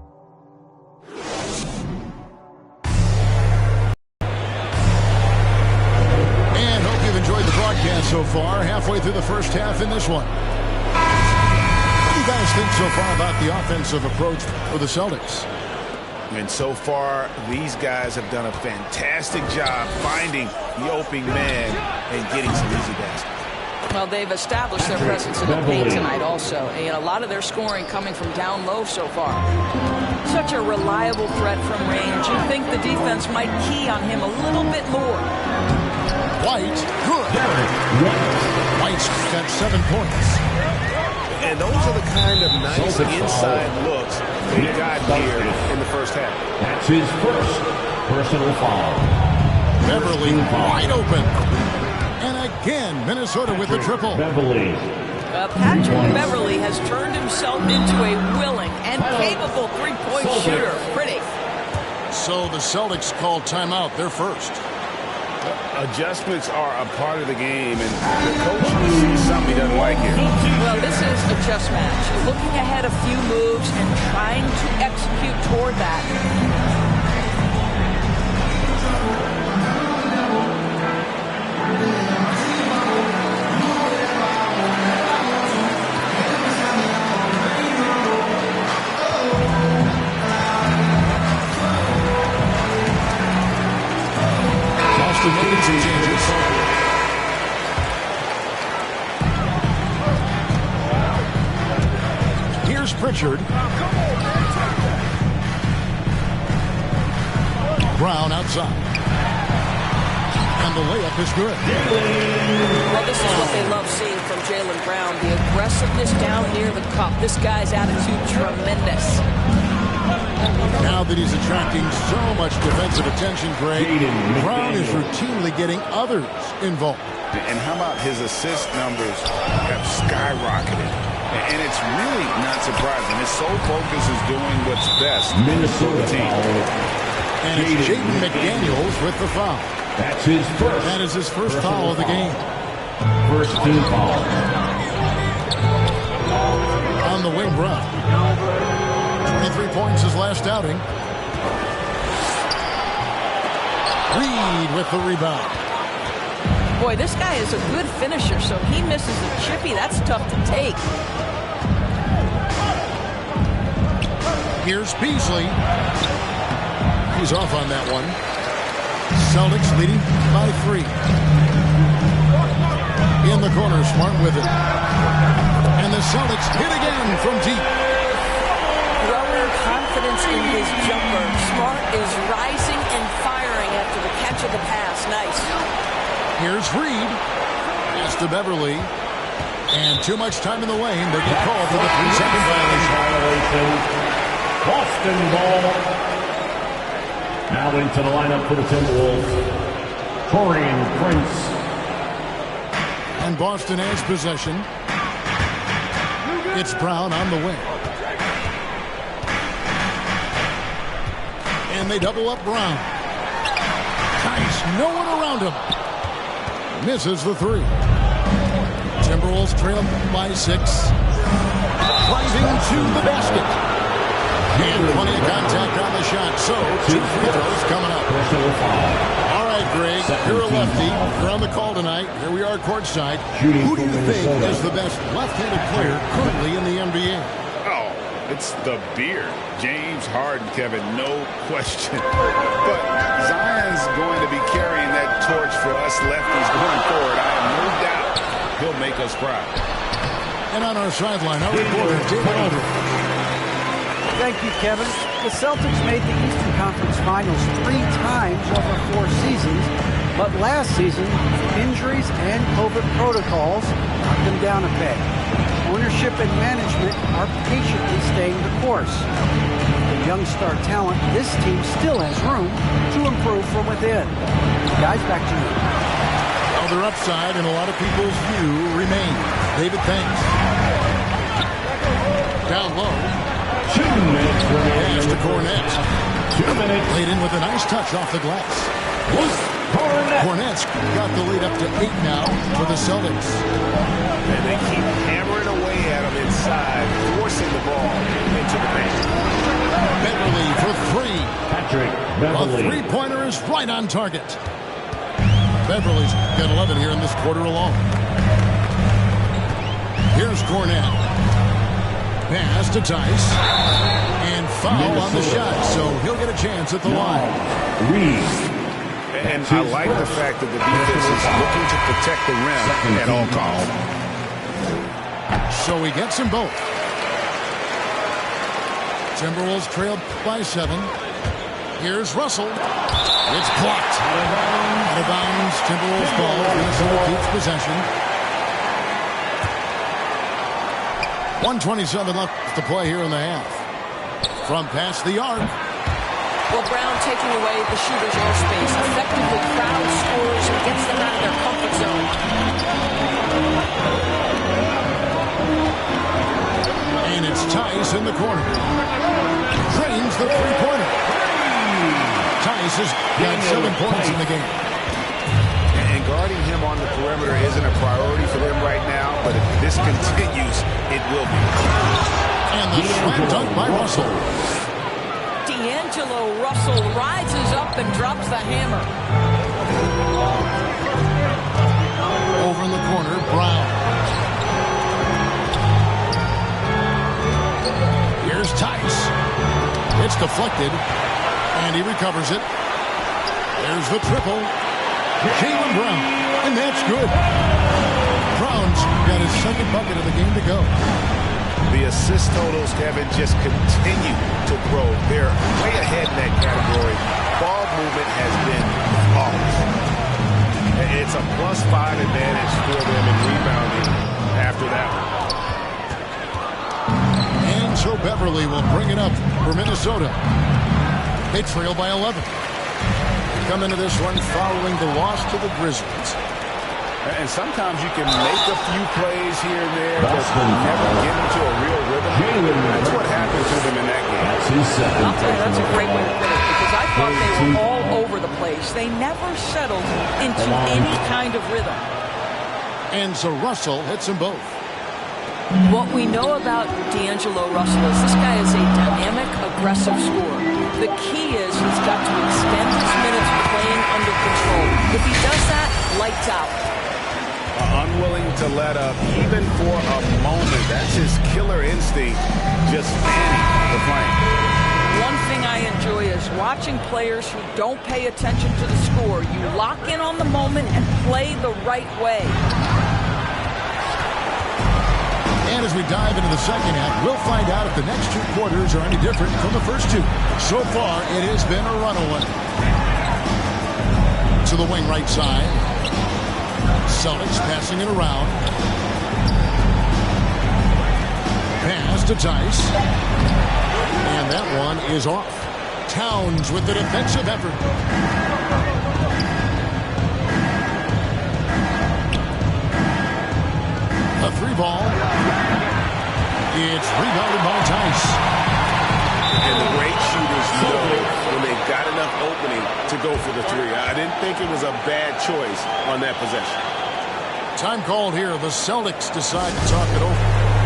So far, halfway through the first half in this one. What do you guys think so far about the offensive approach for the Celtics? And so far, these guys have done a fantastic job finding the opening man and getting some easy baskets. Well, they've established their presence in the paint tonight also. And a lot of their scoring coming from down low so far. Such a reliable threat from range. You'd think the defense might key on him a little bit more. White, good. White's got 7 points. And those are the kind of nice inside looks they got here in the first half. That's his first personal foul. Beverly wide open. And again, Minnesota with the triple. Patrick Beverly has turned himself into a willing and capable three-point shooter. Pretty. So the Celtics call timeout. They're first. Adjustments are a part of the game, and the coach sees something he doesn't like here. Well, this is a chess match. Looking ahead a few moves and trying to execute toward that. Making some changes. Here's Pritchard. Brown outside. And the layup is good. Well, this is what they love seeing from Jaylen Brown. The aggressiveness down near the cup. This guy's attitude tremendous. Now that he's attracting so much defensive attention, Greg, Brown is routinely getting others involved. And how about his assist numbers have skyrocketed? And it's really not surprising. His sole focus is doing what's best for the team. And it's Jaden McDaniels with the foul. That's his first. That is his first foul of the game. First team foul. On the wing, Brown. 23 points his last outing. Reed with the rebound. Boy, this guy is a good finisher, so he misses a chippy. That's tough to take. Here's Beasley. He's off on that one. Celtics leading by 3. In the corner, Smart with it. And the Celtics hit again from deep. Growing confidence in his jumper. Smart is rising and firing after the of the pass. Nice. Here's Reed. Pass to Beverly. And too much time in the lane. They get called for the 3-second violation. Boston ball. Now into the lineup for the Timberwolves, Taurean Prince. And Boston has possession. It's Brown on the wing. And they double up Brown. Nice. No one around him. Misses the three. Timberwolves trail by 6. Driving to the basket. And plenty of contact on the shot. So 2 free throws coming up. All right, Greg. You're a lefty. You're on the call tonight. Here we are courtside. Who do you think is the best left-handed player currently in the NBA? Oh, it's the beard. James Harden, Kevin, no question. But Zion's going to be carrying that torch for us lefties going forward. I have no doubt he'll make us proud. And on our sideline, our reporter, David Aldridge. Thank you, Kevin. The Celtics made the Eastern Conference Finals 3 times over 4 seasons, but last season, injuries and COVID protocols knocked them down a peg. Ownership and management are patiently staying the course. With young star talent, this team still has room to improve from within. Guys, back to you. Other upside in a lot of people's view remains. David, thanks. Down low. 2 minutes remaining. Pass to Cornette. 2 minutes. Laid in with a nice touch off the glass. Cornette's got the lead up to 8 now for the Celtics. And they keep hammering away at him inside, forcing the ball into the paint. Beverly for 3. Patrick A Beverly. three-pointer is right on target. Beverly's got 11 here in this quarter alone. Here's Cornette. Pass to Tice. And foul on the shot, so he'll get a chance at the line. Reed. And I like the fact that the defense is looking to protect the rim at all costs. So he gets them both. Timberwolves trail by 7. Here's Russell. It's blocked. Out of bounds. Timberwolves ball. Minnesota keeps possession. 1:27 left to play here in the half. From past the arc. Well, Brown taking away the shooter's airspace effectively crowd scores and gets them out of their comfort zone. And it's Tice in the corner. Drains the three-pointer. Tice has got 7 points in the game. And guarding him on the perimeter isn't a priority for them right now, but if this continues, it will be. And the slam dunk by Russell. D'Angelo Russell rises up and drops the hammer. Over in the corner, Brown. Here's Tice. It's deflected, and he recovers it. There's the triple. Jaylen Brown, and that's good. Brown's got his second bucket of the game to go. The assist totals, Kevin, just continue to grow. They're way ahead in that category. Ball movement has been flawless. It's a +5 advantage for them in rebounding after that one. And so Beverly will bring it up for Minnesota. They trail by 11. Come into this one following the loss to the Grizzlies. And sometimes you can make a few plays here and there, but never get into a real rhythm. That's what happened to them in that game. I'll tell you, that's a great way to put it, because I thought they were all over the place. They never settled into any kind of rhythm. And so Russell hits them both. What we know about D'Angelo Russell is this guy is a dynamic, aggressive scorer. The key is he's got to extend his minutes playing under control. If he does that, lights out. Unwilling to let up, even for a moment. That's his killer instinct, just fanning the flame. One thing I enjoy is watching players who don't pay attention to the score. You lock in on the moment and play the right way. And as we dive into the second half, we'll find out if the next 2 quarters are any different from the first 2. So far, it has been a runaway. To the wing right side. Celtics passing it around. Pass to Tice. And that one is off. Towns with the defensive effort. A free ball. It's rebounded by Tice. And the great shooters know when they've got enough opening to go for the three. I didn't think it was a bad choice on that possession. Time called here. The Celtics decide to talk it over.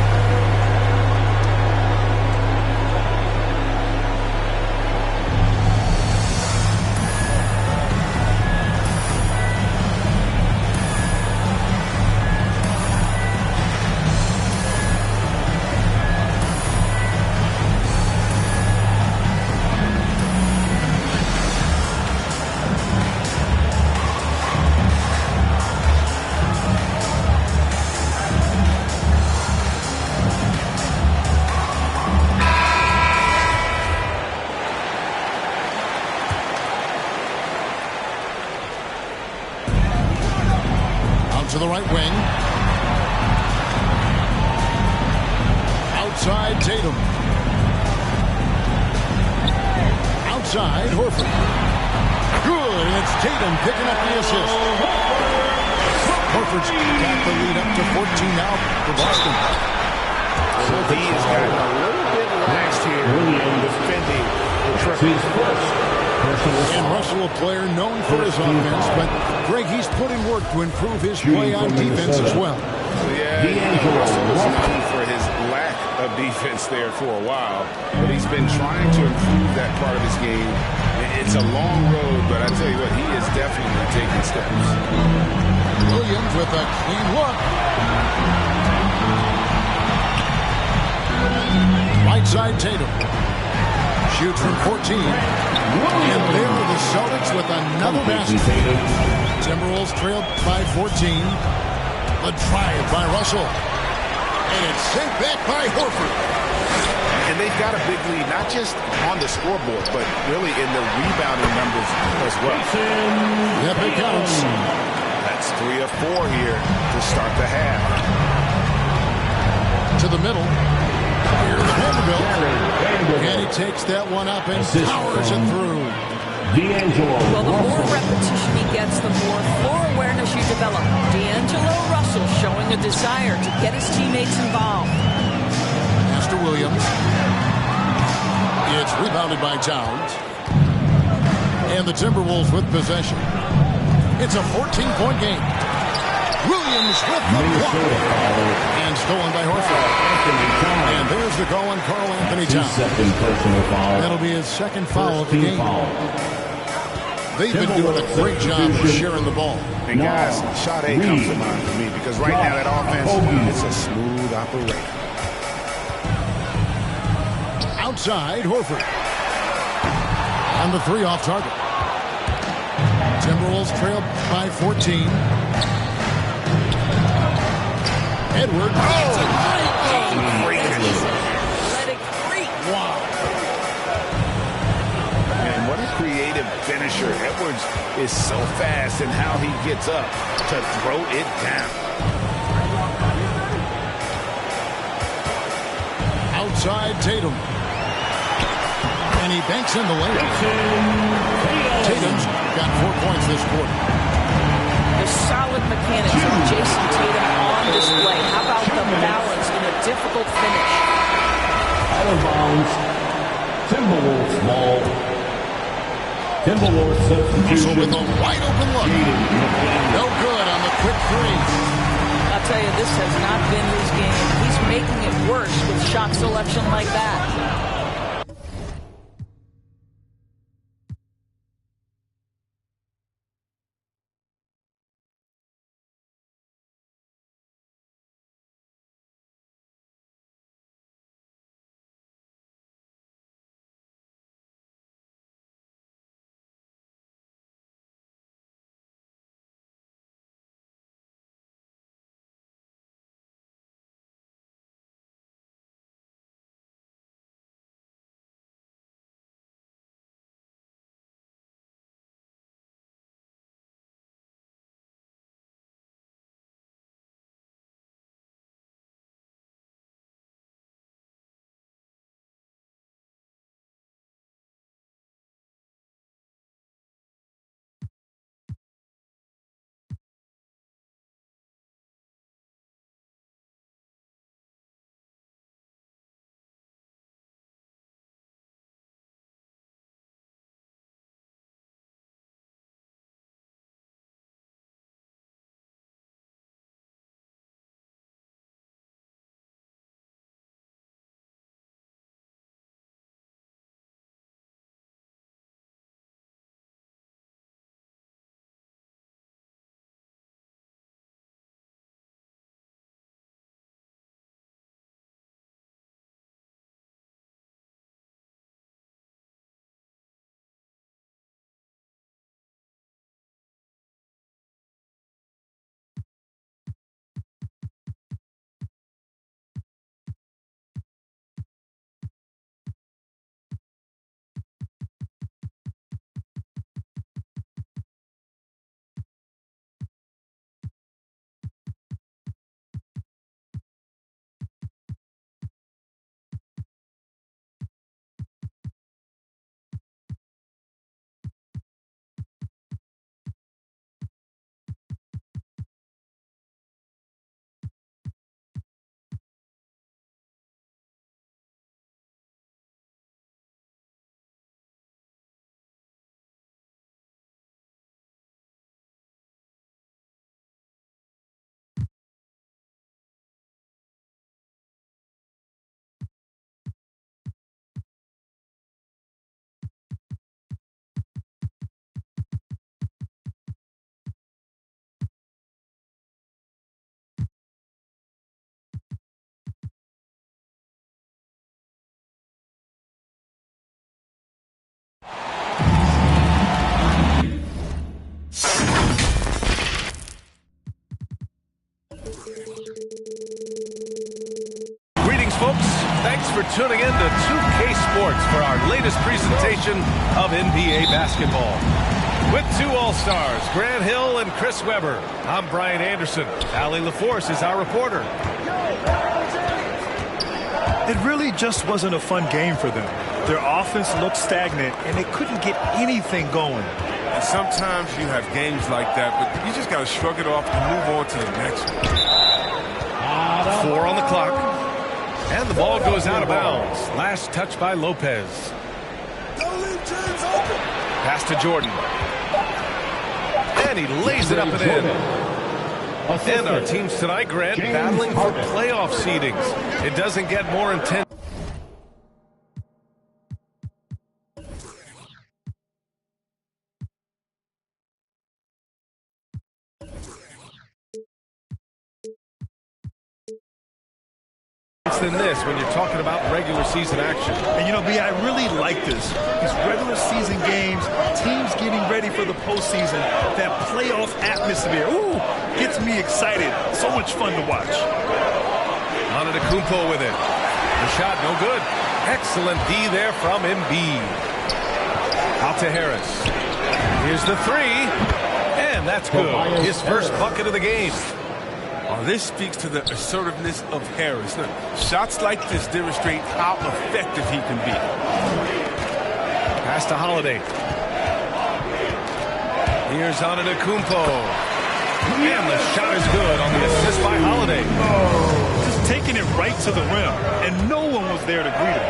To the right wing. Outside Tatum. Outside Horford. Good. And it's Tatum picking up the assist. Horford's got the lead up to 14 now for Boston. Well, he has gotten a little bit lax here in defending the triple. And Russell, a player known for his offense, but Greg, he's put in work to improve his play on defense as well. Yeah, Russell was known for his lack of defense there for a while, but he's been trying to improve that part of his game. It's a long road, but I tell you what, he is definitely taking steps. Williams with a clean look. Right side Tatum. Shoots from 14. And there are the Celtics with another basket. Timberwolves trailed by 14. The drive by Russell. And it's sent back by Horford. And they've got a big lead, not just on the scoreboard, but really in the rebounding numbers as well. Yep, it counts. That's 3 of 4 here to start the half. To the middle. Here's Vanderbilt. And he takes that one up and powers it through. Well, the more repetition he gets, the more floor awareness you develop. D'Angelo Russell showing a desire to get his teammates involved. Pass to Williams. It's rebounded by Towns. And the Timberwolves with possession. It's a 14-point game. Williams with the block. And stolen by Horford. And there's the call on Karl Anthony Towns. That'll be his second foul of the game. They've been doing a great job of sharing the ball. And guys, shot A comes to mind for me because right now that offense, it's a smooth operation. Outside, Horford. On the 3 off target. Timberwolves trail by 14. Edwards. Great finish. Let it creep. Wow. And what a creative finisher. Edwards is so fast in how he gets up to throw it down. Outside Tatum. And he banks in the lane. Tatum's got 4 points this quarter. The solid mechanics of Jason Tatum on display. How about the balance in a difficult finish? Out of bounds. Timberwolves ball. Timberwolves substitution. With a wide open look. No good on the quick 3. I'll tell you, this has not been his game. He's making it worse with shot selection like that. Thanks for tuning in to 2K Sports for our latest presentation of NBA basketball. With two All-Stars, Grant Hill and Chris Webber, I'm Brian Anderson. Allie LaForce is our reporter. It really just wasn't a fun game for them. Their offense looked stagnant, and they couldn't get anything going. And sometimes you have games like that, but you just got to shrug it off and move on to the next one. 4 on the clock. And the ball goes out of bounds. Last touch by Lopez. Pass to Jordan. And he lays it up and in. And our teams tonight, Grant, battling for playoff seedings. It doesn't get more intense. Than this when you're talking about regular season action. And, you know, B, I really like this. These regular season games, teams getting ready for the postseason, that playoff atmosphere, ooh, gets me excited. So much fun to watch. Antetokounmpo with it. The shot, no good. Excellent D there from Embiid. Out to Harris. Here's the three. And that's good. His first bucket of the game. Oh, this speaks to the assertiveness of Harris. Look, shots like this demonstrate how effective he can be. Pass to Holiday. Here's Antetokounmpo. And the shot is good on the assist by Holiday. Just taking it right to the rim, and no one was there to greet him.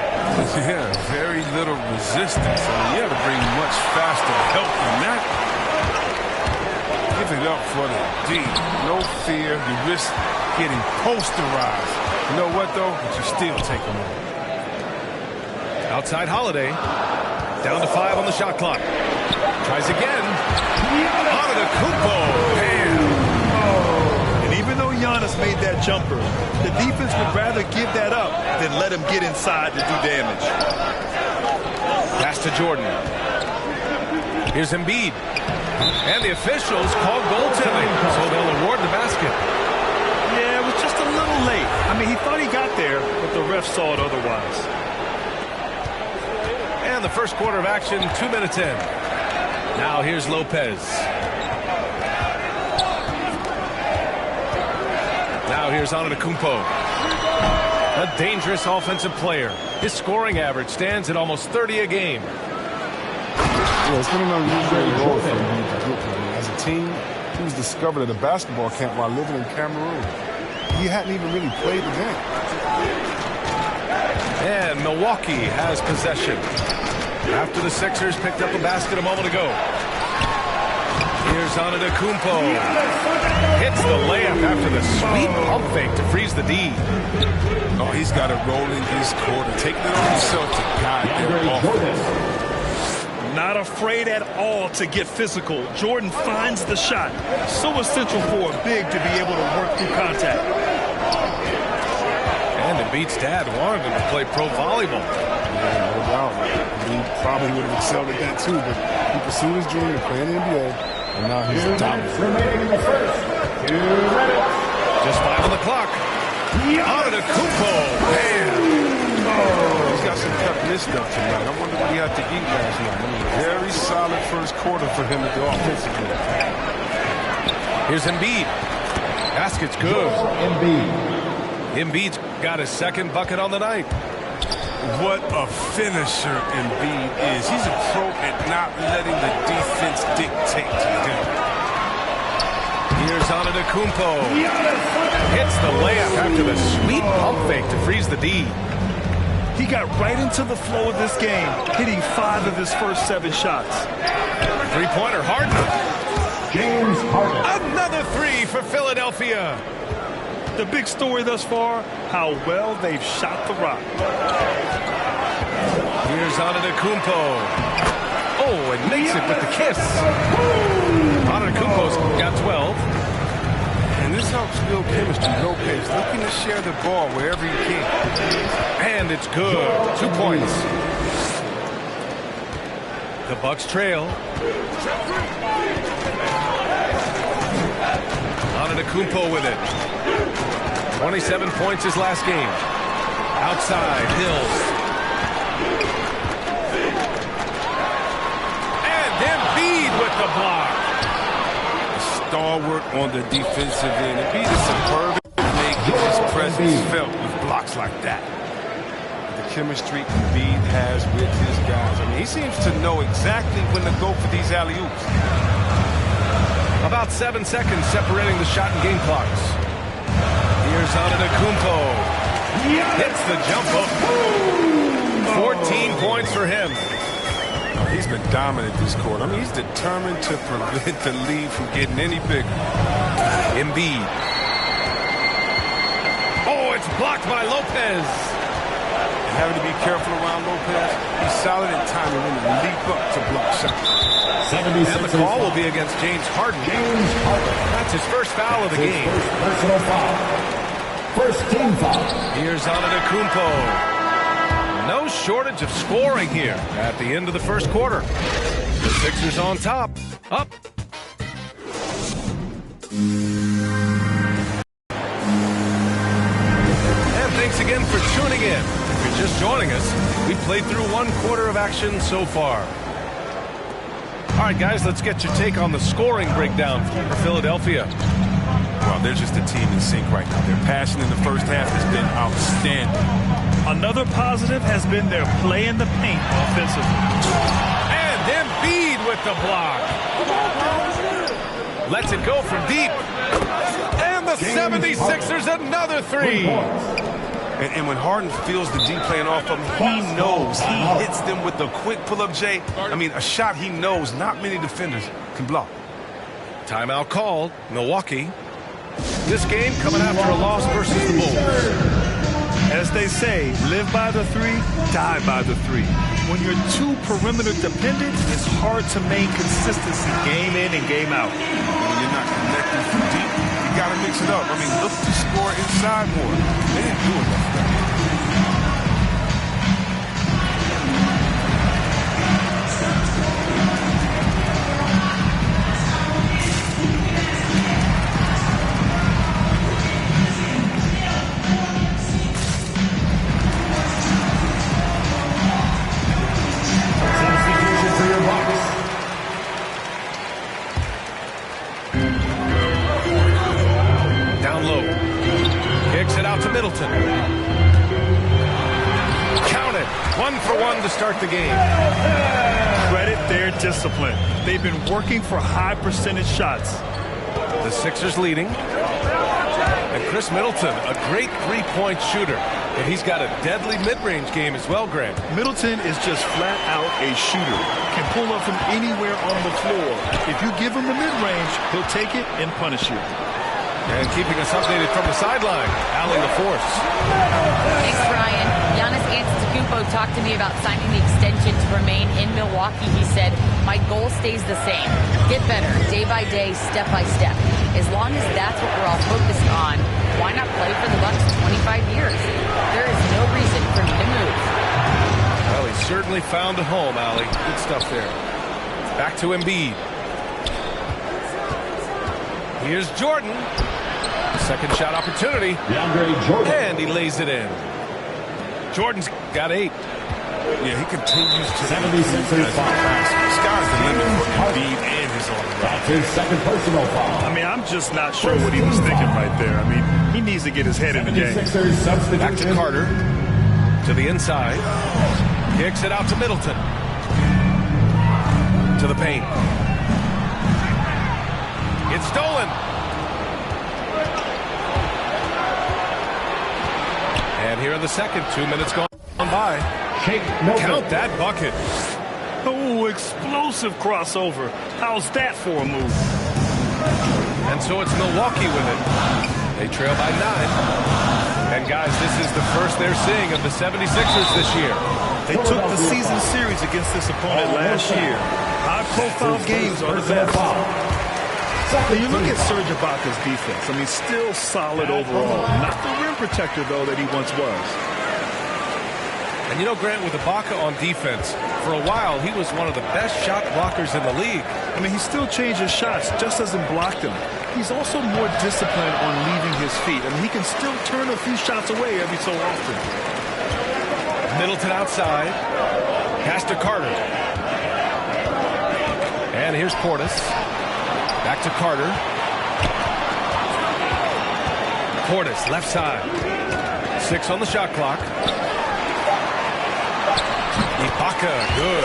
Yeah, very little resistance. I mean, you have to bring much faster help than that. Give it up for the D. No fear. You risk getting posterized. You know what, though? But you still take them on. Outside Holiday. Down to 5 on the shot clock. Tries again. Antetokounmpo. And even though Giannis made that jumper, the defense would rather give that up than let him get inside to do damage. Pass to Jordan. Here's Embiid. And the officials call goaltending, so they'll award the basket. Yeah, it was just a little late. I mean, he thought he got there, but the ref saw it otherwise. And the first quarter of action, 2 minutes in. Now here's Lopez. Now here's Antetokounmpo. A dangerous offensive player. His scoring average stands at almost 30 a game. Yeah, it's been an unusual role for him to get there. As a team, he was discovered at a basketball camp while living in Cameroon. He hadn't even really played the game. And Milwaukee has possession. After the Sixers picked up a basket a moment ago. Here's Antetokounmpo. Hits the layup after the sweet pump fake to freeze the D. Oh, he's got it rolling this quarter. Taking it on himself to guide their offense. Not afraid at all to get physical. Jordan finds the shot. So essential for a big to be able to work through contact. And Embiid's dad wanted him to play pro volleyball. Yeah, no doubt. He probably would have excelled at that too, but he pursued his dream to play in the NBA, and now he's dominant. Remaining in the first. 2 minutes. Just 5 on the clock. Antetokounmpo. Man. He's got some toughness stuff tonight. I wonder what he had to eat last night. I mean, very solid first quarter for him at the offensive end. Here's Embiid. Basket's good. Embiid's got his second bucket on the night. What a finisher Embiid is. He's a pro at not letting the defense dictate to him. Here's Antetokounmpo. Hits the layup after the sweet pump fake to freeze the D. He got right into the flow of this game, hitting 5 of his first 7 shots. Three-pointer, Harden. James Harden. Another 3 for Philadelphia. The big story thus far, how well they've shot the rock. Here's Antetokounmpo. Oh, and makes it with the kiss. Antetokounmpo's got 12. And this helps build chemistry. Lopez looking to share the ball wherever he can. And it's good. 2 points. The Bucks trail. Antetokounmpo with it. 27 points his last game. Outside, Hills. And Embiid with the block. A stalwart on the defensive end. Embiid is superb at making his presence felt with blocks like that. The chemistry Embiid has with his guys. I mean, he seems to know exactly when to go for these alley-oops. About 7 seconds separating the shot and game clocks. Here's Antetokounmpo. Hits the jump hook. 14 points for him. He's been dominant this quarter. I mean, he's determined to prevent the lead from getting any bigger. Embiid. Oh, it's blocked by Lopez. And having to be careful around Lopez, he's solid in timing when to leap up to block shots. And the call will be against James Harden. That's his first foul of the game. Personal foul. First team foul. Here's Antetokounmpo. No shortage of scoring here at the end of the first quarter. The Sixers on top. Up. And thanks again for tuning in. If you're just joining us, we've played through 1 quarter of action so far. All right, guys, let's get your take on the scoring breakdown for Philadelphia. Well, they're just a team in sync right now. Their passion in the first half has been outstanding. Another positive has been their play in the paint offensively. And Embiid with the block. Lets it go from deep. And the 76ers another three. And when Harden feels the D playing off of him, he knows. He hits them with the quick pull-up, Jay. I mean, a shot he knows not many defenders can block. Timeout called. Milwaukee. This game coming after a loss versus the Bulls. As they say, live by the three, die by the three. When you're too perimeter dependent, it's hard to maintain consistency game in and game out. When you're not connecting from deep, you got to mix it up. I mean, look to score inside more. They didn't do enough of that. Middleton. Count it. 1 for 1 to start the game. Credit their discipline. They've been working for high percentage shots. The Sixers leading. And Chris Middleton, a great three-point shooter. And he's got a deadly mid-range game as well, Grant. Middleton is just flat out a shooter. Can pull up from anywhere on the floor. If you give him the mid-range, he'll take it and punish you. And keeping us updated from the sideline, Allie LaForce. Thanks, Brian. Giannis Antetokounmpo talked to me about signing the extension to remain in Milwaukee. He said, my goal stays the same. Get better, day by day, step by step. As long as that's what we're all focused on, why not play for the Bucks 25 years? There is no reason for me to move. Well, he certainly found a home, Allie. Good stuff there. Back to Embiid. Here's Jordan. Second shot opportunity. Jordan. And he lays it in. Jordan's got 8. Yeah, he continues to 76ers foul. The sky's the limit for Embiid and his own. That's his second personal foul. I mean, I'm just not sure what he was thinking right there. I mean, he needs to get his head in the game. Back to Carter. To the inside. Kicks it out to Middleton. To the paint. It's stolen. And here in the second, 2 minutes gone by. Count that bucket. Oh, explosive crossover. How's that for a move? And so it's Milwaukee with it. They trail by 9. And guys, this is the first they're seeing of the 76ers this year. They took the season series against this opponent last year. High-profile games are the best. When you look at Serge Ibaka's defense, I mean, still solid overall. Not the rim protector, though, that he once was. And you know, Grant, with Ibaka on defense, for a while, he was one of the best shot blockers in the league. I mean, he still changes shots, just doesn't block them. He's also more disciplined on leaving his feet. I mean, he can still turn a few shots away every so often. Middleton outside. Pass to Carter. And here's Portis. Back to Carter. Portis, left side. 6 on the shot clock. Ibaka, good.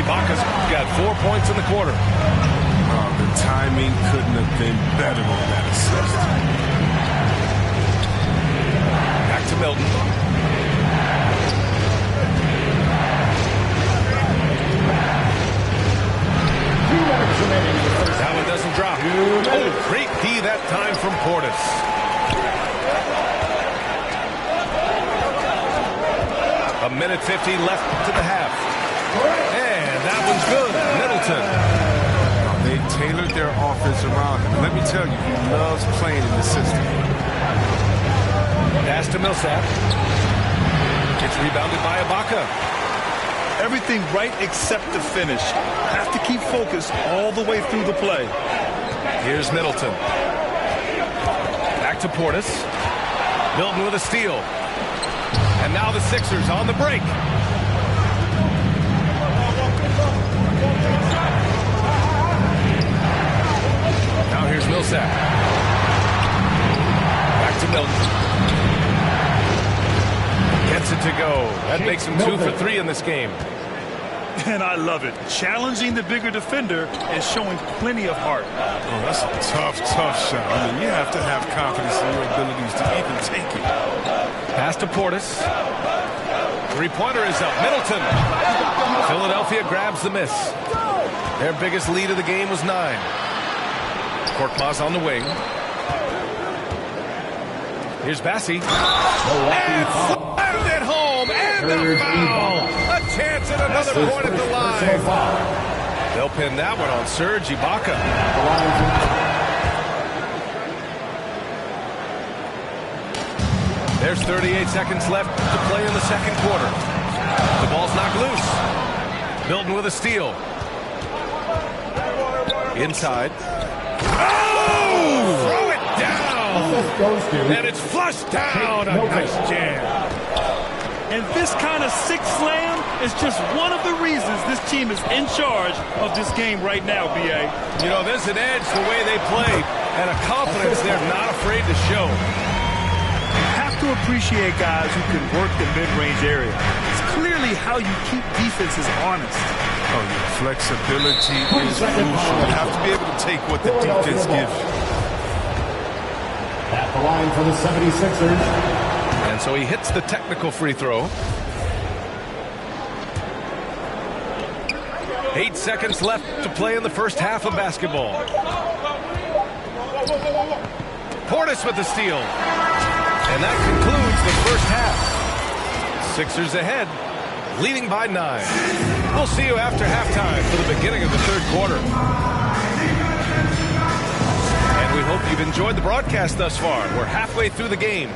Ibaka's got 4 points in the quarter. Oh, the timing couldn't have been better on that assist. Back to Milton. That one doesn't drop. Oh, great D that time from Portis. A minute 15 left to the half. And that one's good. Middleton. They tailored their offense around him. Let me tell you, he loves playing in the system. Pass to Millsap. It's rebounded by Ibaka. Everything right except the finish. Have to keep focused all the way through the play. Here's Middleton. Back to Portis. Milton with a steal. And now the Sixers on the break. Now here's Millsap. Back to Milton. Gets it to go. That makes him 2 for 3 in this game. And I love it. Challenging the bigger defender and showing plenty of heart. Oh, that's a tough shot. I mean, you have to have confidence in your abilities to even take it. Pass to Portis. Three-pointer is up. Middleton. Philadelphia grabs the miss. Their biggest lead of the game was 9. Korkmaz on the wing. Here's Bassi. And slammed it home. And the foul. A chance at another point at the line. They'll pin that one on Serge Ibaka. There's 38 seconds left to play in the second quarter. The ball's knocked loose. Milton with a steal. Inside. Oh! Throw it down! And it's flushed down. A nice jam. And this kind of sick slam is just one of the reasons this team is in charge of this game right now, B.A. You know, there's an edge the way they play and a confidence they're not afraid to show. Have to appreciate guys who can work the mid-range area. It's clearly how you keep defenses honest. Oh, your flexibility is crucial. You have to be able to take what the defense gives you. At the line for the 76ers. And so he hits the technical free throw. 8 seconds left to play in the first half of basketball. Portis with the steal. And that concludes the first half. Sixers ahead, leading by 9. We'll see you after halftime for the beginning of the third quarter. And we hope you've enjoyed the broadcast thus far. We're halfway through the game.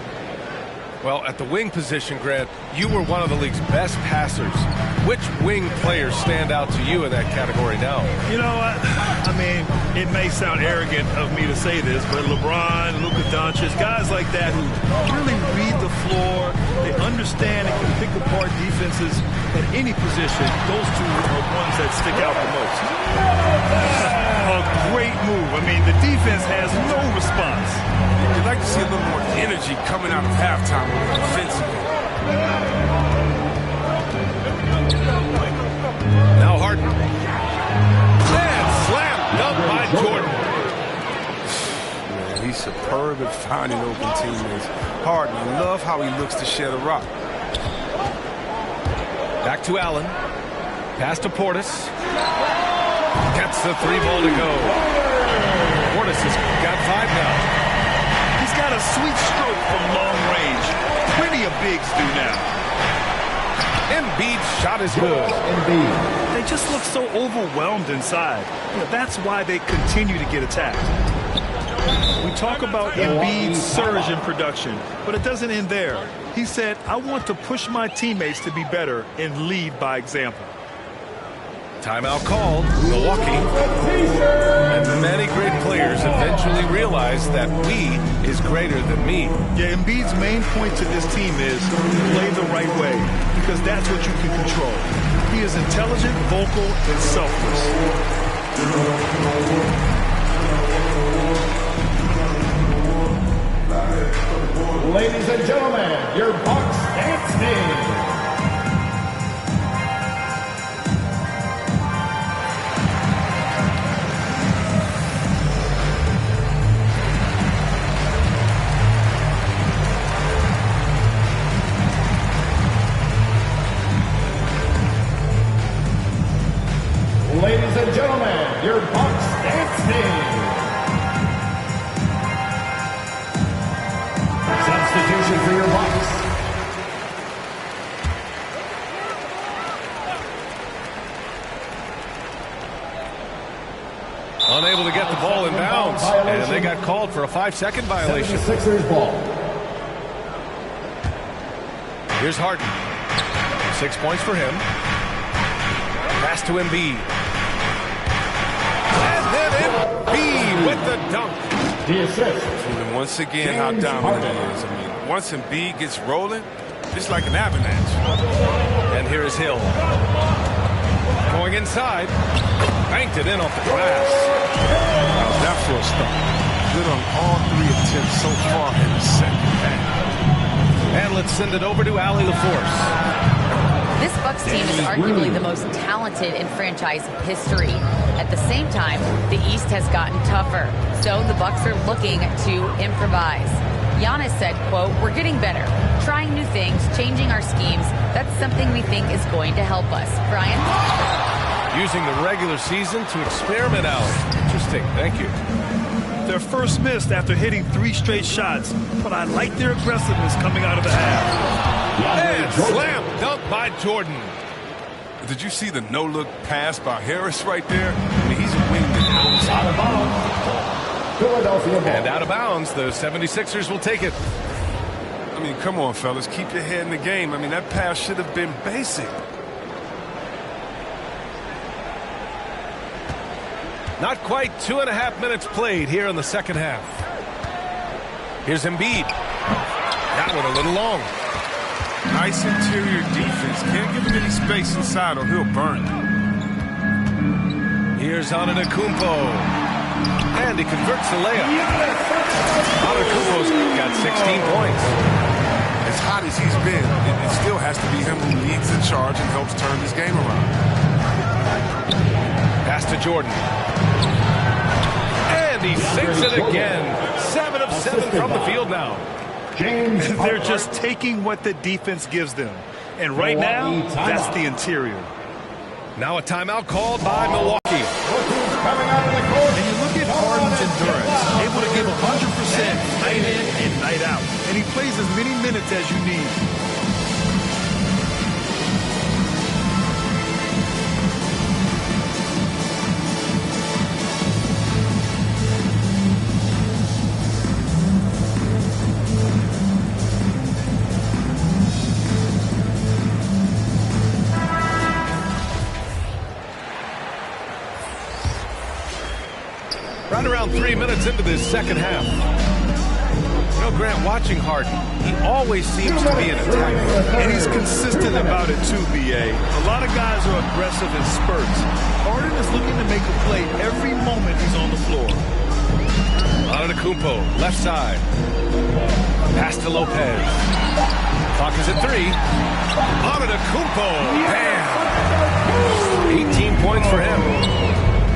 Well, at the wing position, Grant, you were one of the league's best passers. Which wing players stand out to you in that category now? You know what? I mean, it may sound arrogant of me to say this, but LeBron, Luka Doncic, guys like that who really read the floor, they understand and can pick apart defenses at any position. Those two are ones that stick out the most. A great move. I mean, the defense has no response. You'd like to see a little more energy coming out of halftime offensively. Now Harden. And slam dunk by Jordan. Man, he's superb at finding open teammates. Harden, I love how he looks to shed a rock. Back to Allen. Pass to Portis. Gets the 3-ball to go. Portis has got 5 now. He's got a sweet stroke from long range. Plenty of bigs do now. Embiid's shot is good. They just look so overwhelmed inside. You know, that's why they continue to get attacked. We talk about Embiid's surge in production, but it doesn't end there. He said, I want to push my teammates to be better and lead by example. Timeout called, Milwaukee. And many great players eventually realize that we is greater than me. Yeah, Embiid's main point to this team is play the right way because that's what you can control. He is intelligent, vocal, and selfless. Ladies and gentlemen, your Bucks dance team. Ladies and gentlemen, your Bucks dance team. Substitution for your Bucks. Unable to get the ball in bounds, and they got called for a 5-second violation. 76ers ball. Here's Harden. 6 points for him. Pass to Embiid. And then Embiid with the dunk. The assist. And once again, how dominant he is. I mean, once Embiid gets rolling, it's like an avalanche. And here is Hill. Going inside. Banked it in off the glass. How's that for a start? Good on all 3 attempts so far in the second half. And let's send it over to Allie LaForce. This Bucks team is arguably the most talented in franchise history. At the same time, the East has gotten tougher, so the Bucks are looking to improvise. Giannis said, quote, "We're getting better, trying new things, changing our schemes. That's something we think is going to help us." Brian? Using the regular season to experiment out. Interesting. Thank you. Their first missed after hitting 3 straight shots, but I like their aggressiveness coming out of the half. And slam dunk by Jordan. Did you see the no-look pass by Harris right there? I mean, he's a wing that knows Out of bounds. Philadelphia ball. And out of bounds, the 76ers will take it. I mean, come on, fellas. Keep your head in the game. I mean, that pass should have been basic. Not quite 2.5 minutes played here in the second half. Here's Embiid. That one a little long. Nice interior defense. Can't give him any space inside or he'll burn. Here's Antetokounmpo. And he converts the layup. Antetokounmpo's got 16 points. As hot as he's been, it still has to be him who leads the charge and helps turn this game around. Pass to Jordan. And he sinks it again. 7 of 7 from the field now. They're just taking what the defense gives them. And right now, that's the interior. Now a timeout called by Milwaukee. And you look at Harden's endurance, able to give 100% night in and night out. And he plays as many minutes as you need. Right around 3 minutes into this second half. You know, Grant, watching Harden, he always seems to be an attacker. And he's consistent about it too, B.A. A lot of guys are aggressive in spurts. Harden is looking to make a play every moment he's on the floor. Antetokounmpo, left side. Pass to Lopez. Clock is at 3. Antetokounmpo, bam! 18 points for him.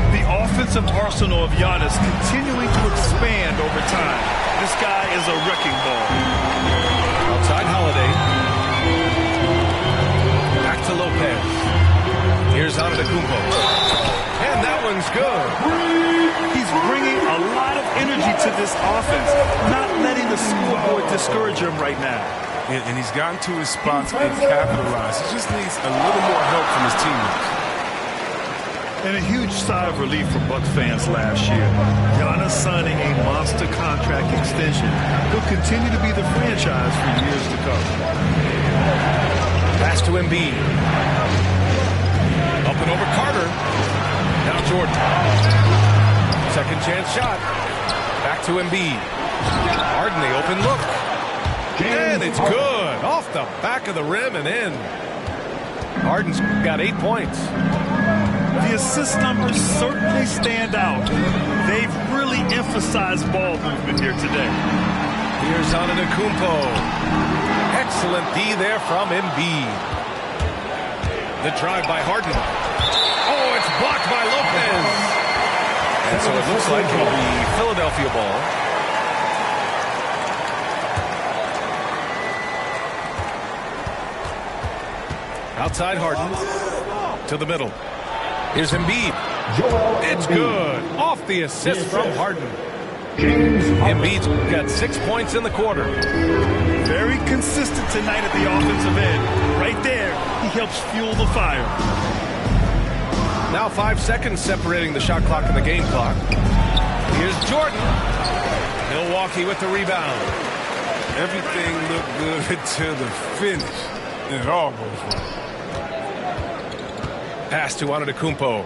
The offensive arsenal of Giannis continuing to expand over time. This guy is a wrecking ball. Outside Holiday. Back to Lopez. Here's Antetokounmpo. And that one's good. He's bringing a lot of energy to this offense, not letting the scoreboard discourage him right now. And he's gotten to his spots and capitalized. He just needs a little more help from his teammates. And a huge sigh of relief for Bucks fans last year. Giannis signing a monster contract extension. He'll continue to be the franchise for years to come. Pass to Embiid. Up and over Carter. Now Jordan. Second chance shot. Back to Embiid. Harden, the open look. And it's good. good. Off the back of the rim and in. Harden's got 8 points. The assist numbers certainly stand out. They've really emphasized ball movement here today. Here's Antetokounmpo. Excellent D there from Embiid. The drive by Harden. Oh, it's blocked by Lopez. And so it looks like it'll be Philadelphia ball. Outside Harden. To the middle. Here's Embiid. It's good. Off the assist from Harden. Embiid's got 6 points in the quarter. Very consistent tonight at the offensive end. Right there, he helps fuel the fire. Now 5 seconds separating the shot clock and the game clock. Here's Jordan. Milwaukee with the rebound. Everything looked good to the finish. And it all goes right. Pass to Antetokounmpo.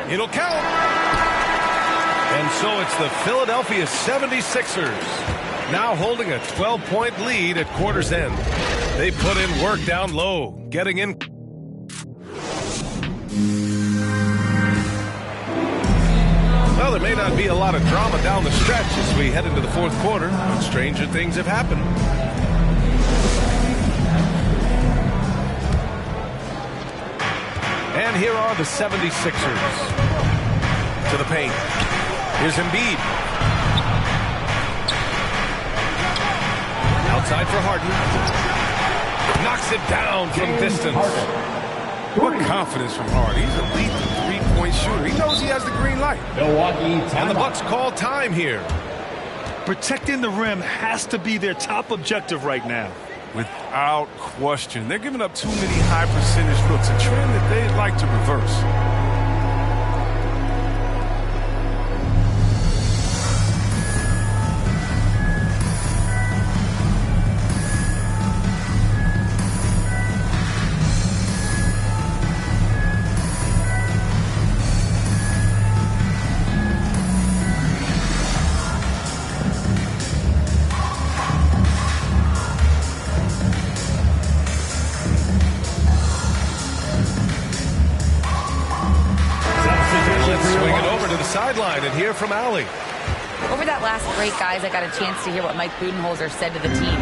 It'll count. And so it's the Philadelphia 76ers now holding a 12-point lead at quarter's end. They put in work down low, getting in. Well, there may not be a lot of drama down the stretch as we head into the fourth quarter, but stranger things have happened. And here are the 76ers. To the paint. Here's Embiid. Outside for Harden. Knocks it down from distance. What confidence from Harden. He's a elite three-point shooter. He knows he has the green light. Milwaukee, and the Bucks call time here. Protecting the rim has to be their top objective right now. Without question. They're giving up too many high percentage looks, a trend that they'd like to reverse. Sideline and hear from Allie. Over that last break, guys, I got a chance to hear what Mike Budenholzer said to the team.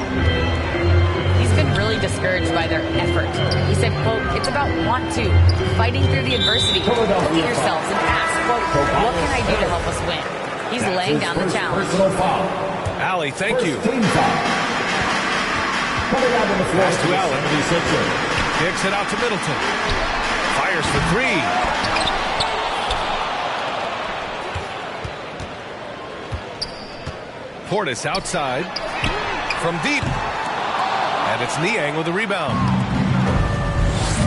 He's been really discouraged by their effort. He said, quote, it's about want to, fighting through the adversity. Look at yourselves and ask, quote, what can I do to help us win? He's laying down the challenge. Allie, thank you. Pass to Allen. Kicks it out to Middleton. Fires for three. Portis outside from deep. And it's Niang with the rebound.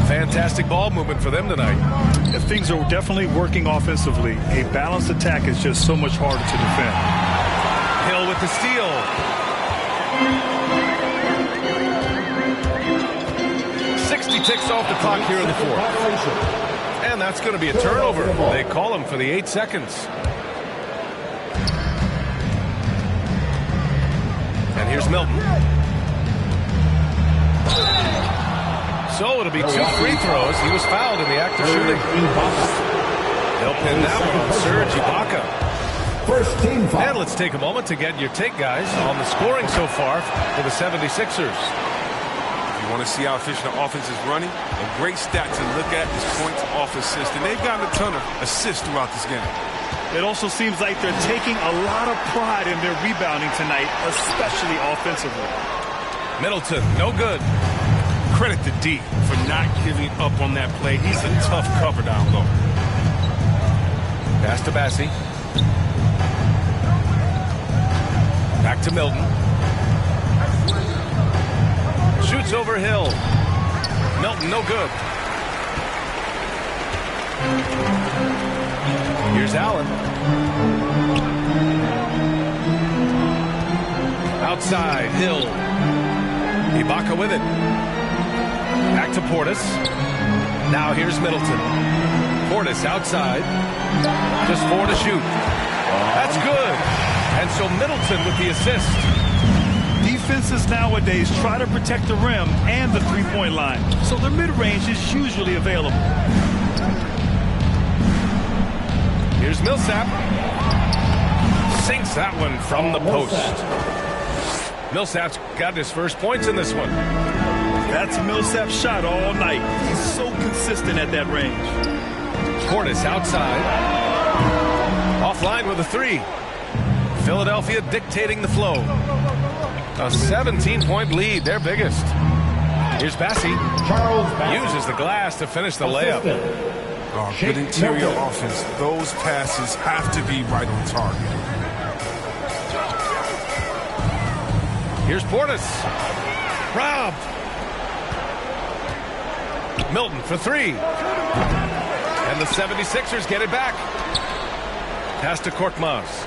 Fantastic ball movement for them tonight. If things are definitely working offensively, a balanced attack is just so much harder to defend. Hill with the steal. Ticks off the clock here in the fourth. And that's going to be a turnover. They call him for the 8 seconds. And here's Milton. So it'll be 2 free throws. He was fouled in the act of shooting. They'll pin that one on Serge Ibaka. First team foul. And let's take a moment to get your take, guys, on the scoring so far for the 76ers. Want to see how efficient the offense is running? A great stat to look at is points off assist, and they've gotten a ton of assists throughout this game. It also seems like they're taking a lot of pride in their rebounding tonight, especially offensively. Middleton, no good. Credit to D for not giving up on that play. He's a tough cover down low. Pass to Bassie. Back to Milton. Shoots over Hill. Milton, no good. Here's Allen. Outside, Hill. Ibaka with it. Back to Portis. Now here's Middleton. Portis outside. Just 4 to shoot. That's good. And so Middleton with the assist. Defenses nowadays try to protect the rim and the three-point line, so their mid-range is usually available. Here's Millsap. Sinks that one from the post. Millsap's got his first points in this one. That's Millsap's shot all night. He's so consistent at that range. Portis outside. Offline with a 3. Philadelphia dictating the flow. A 17-point lead, their biggest. Here's Bassey. Uses the glass to finish the layup. Oh, good interior offense. Those passes have to be right on target. Here's Portis. Robbed. Milton for 3. And the 76ers get it back. Pass to Korkmaz.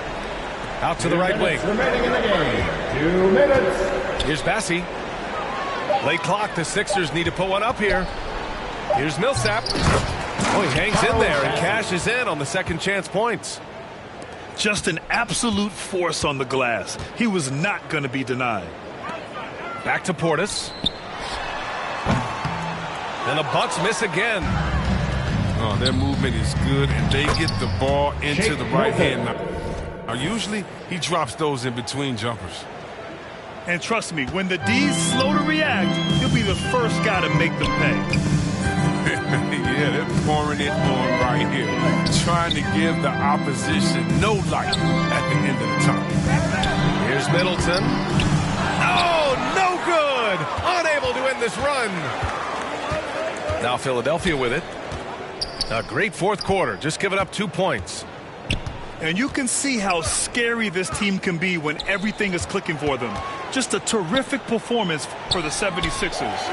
Out to the right wing. Remaining in the game. 2 minutes. Here's Bassey. Late clock. The Sixers need to put one up here. Here's Millsap. Oh, he hangs in there and cashes in on the second chance points. Just an absolute force on the glass. He was not going to be denied. Back to Portis. And the Bucks miss again. Oh, their movement is good, and they get the ball into the right hand. Now, usually, he drops those in between jumpers. And trust me, when the D's slow to react, he'll be the first guy to make them pay. Yeah, they're pouring it on right here. Trying to give the opposition no light at the end of the tunnel. Here's Middleton. Oh, no good! Unable to end this run. Now Philadelphia with it. A great fourth quarter. Just giving up 2 points. And you can see how scary this team can be when everything is clicking for them. Just a terrific performance for the 76ers.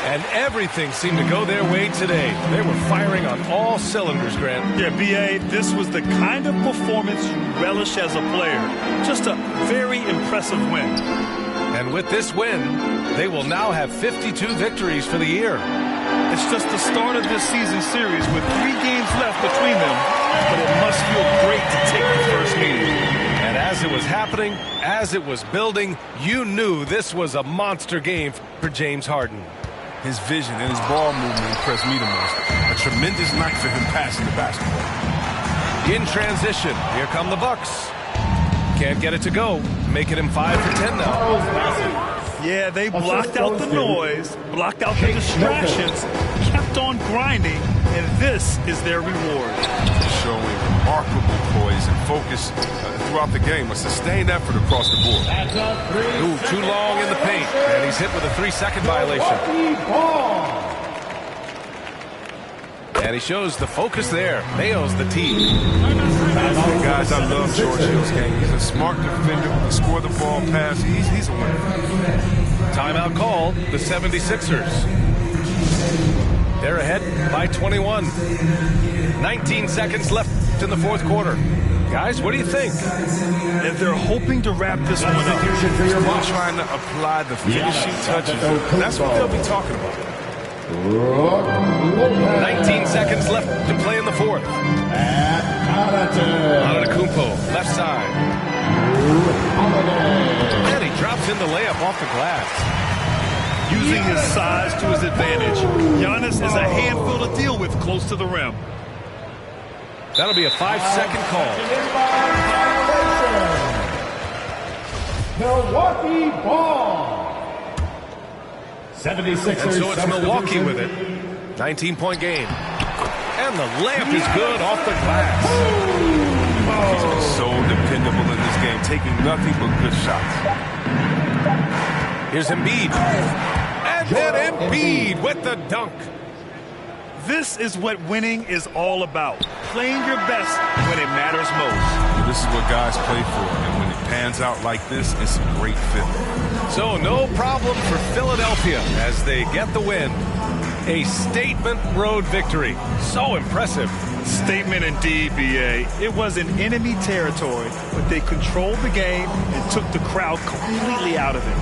And everything seemed to go their way today. They were firing on all cylinders, Grant. Yeah, B.A., this was the kind of performance you relish as a player. Just a very impressive win. And with this win, they will now have 52 victories for the year. It's just the start of this season series with 3 games left between them, but it must feel great to take the first meeting. And as it was happening, as it was building, you knew this was a monster game for James Harden. His vision and his ball movement impressed me the most. A tremendous night for him passing the basketball. In transition, here come the Bucks. Can't get it to go, making him 5 for 10 now. Yeah, they blocked out the noise, blocked out the distractions, kept on grinding, and this is their reward. Showing remarkable poise and focus throughout the game. A sustained effort across the board. Ooh, too long in the paint, and he's hit with a 3-second violation. And he shows the focus there. Nails the tee. Guys, I love George Hill's game. He's a smart defender who can score the ball pass. He's a winner. Timeout call, the 76ers. They're ahead by 21. 19 seconds left in the fourth quarter. Guys, what do you think? And they're hoping to wrap this one up. They're trying to apply the finishing touches. That's what they'll be talking about. 19 seconds left to play in the fourth. Antetokounmpo, left side. And he drops in the layup off the glass. Using his size to his advantage. Giannis is a handful to deal with close to the rim. That'll be a 5-second call. Milwaukee ball. 76ers. And so it's Milwaukee with it. 19-point game. And the layup is good off the glass. He's been so dependable in this game, taking nothing but good shots. Here's Embiid. And then Embiid with the dunk. This is what winning is all about. Playing your best when it matters most. This is what guys play for, and when it pans out like this, it's a great fit. So no problem for Philadelphia as they get the win. A statement road victory. So impressive. Statement indeed, B.A. It was in enemy territory, but they controlled the game and took the crowd completely out of it.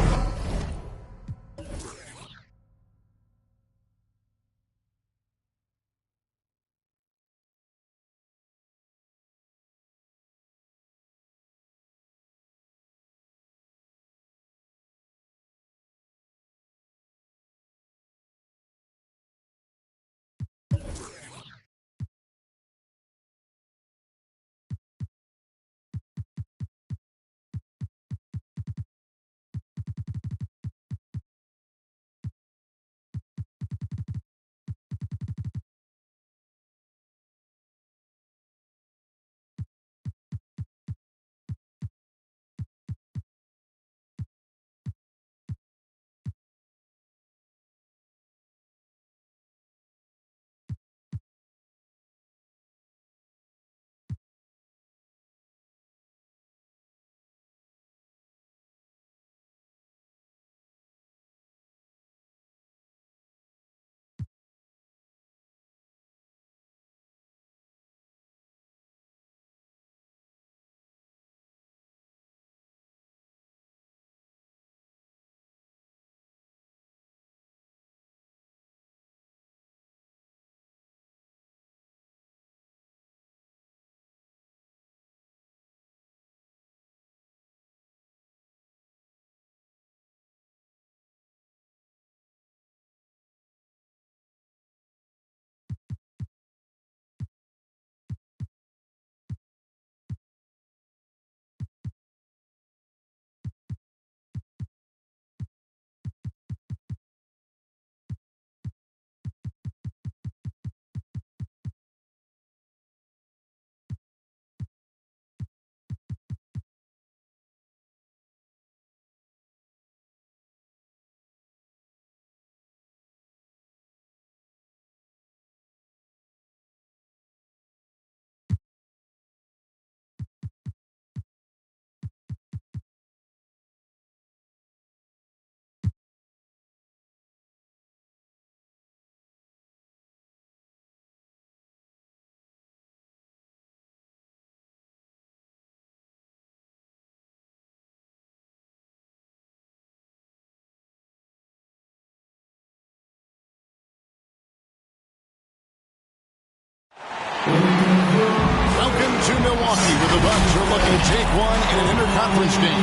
Welcome to Milwaukee, where the Bucks are looking to take one in an interconference game.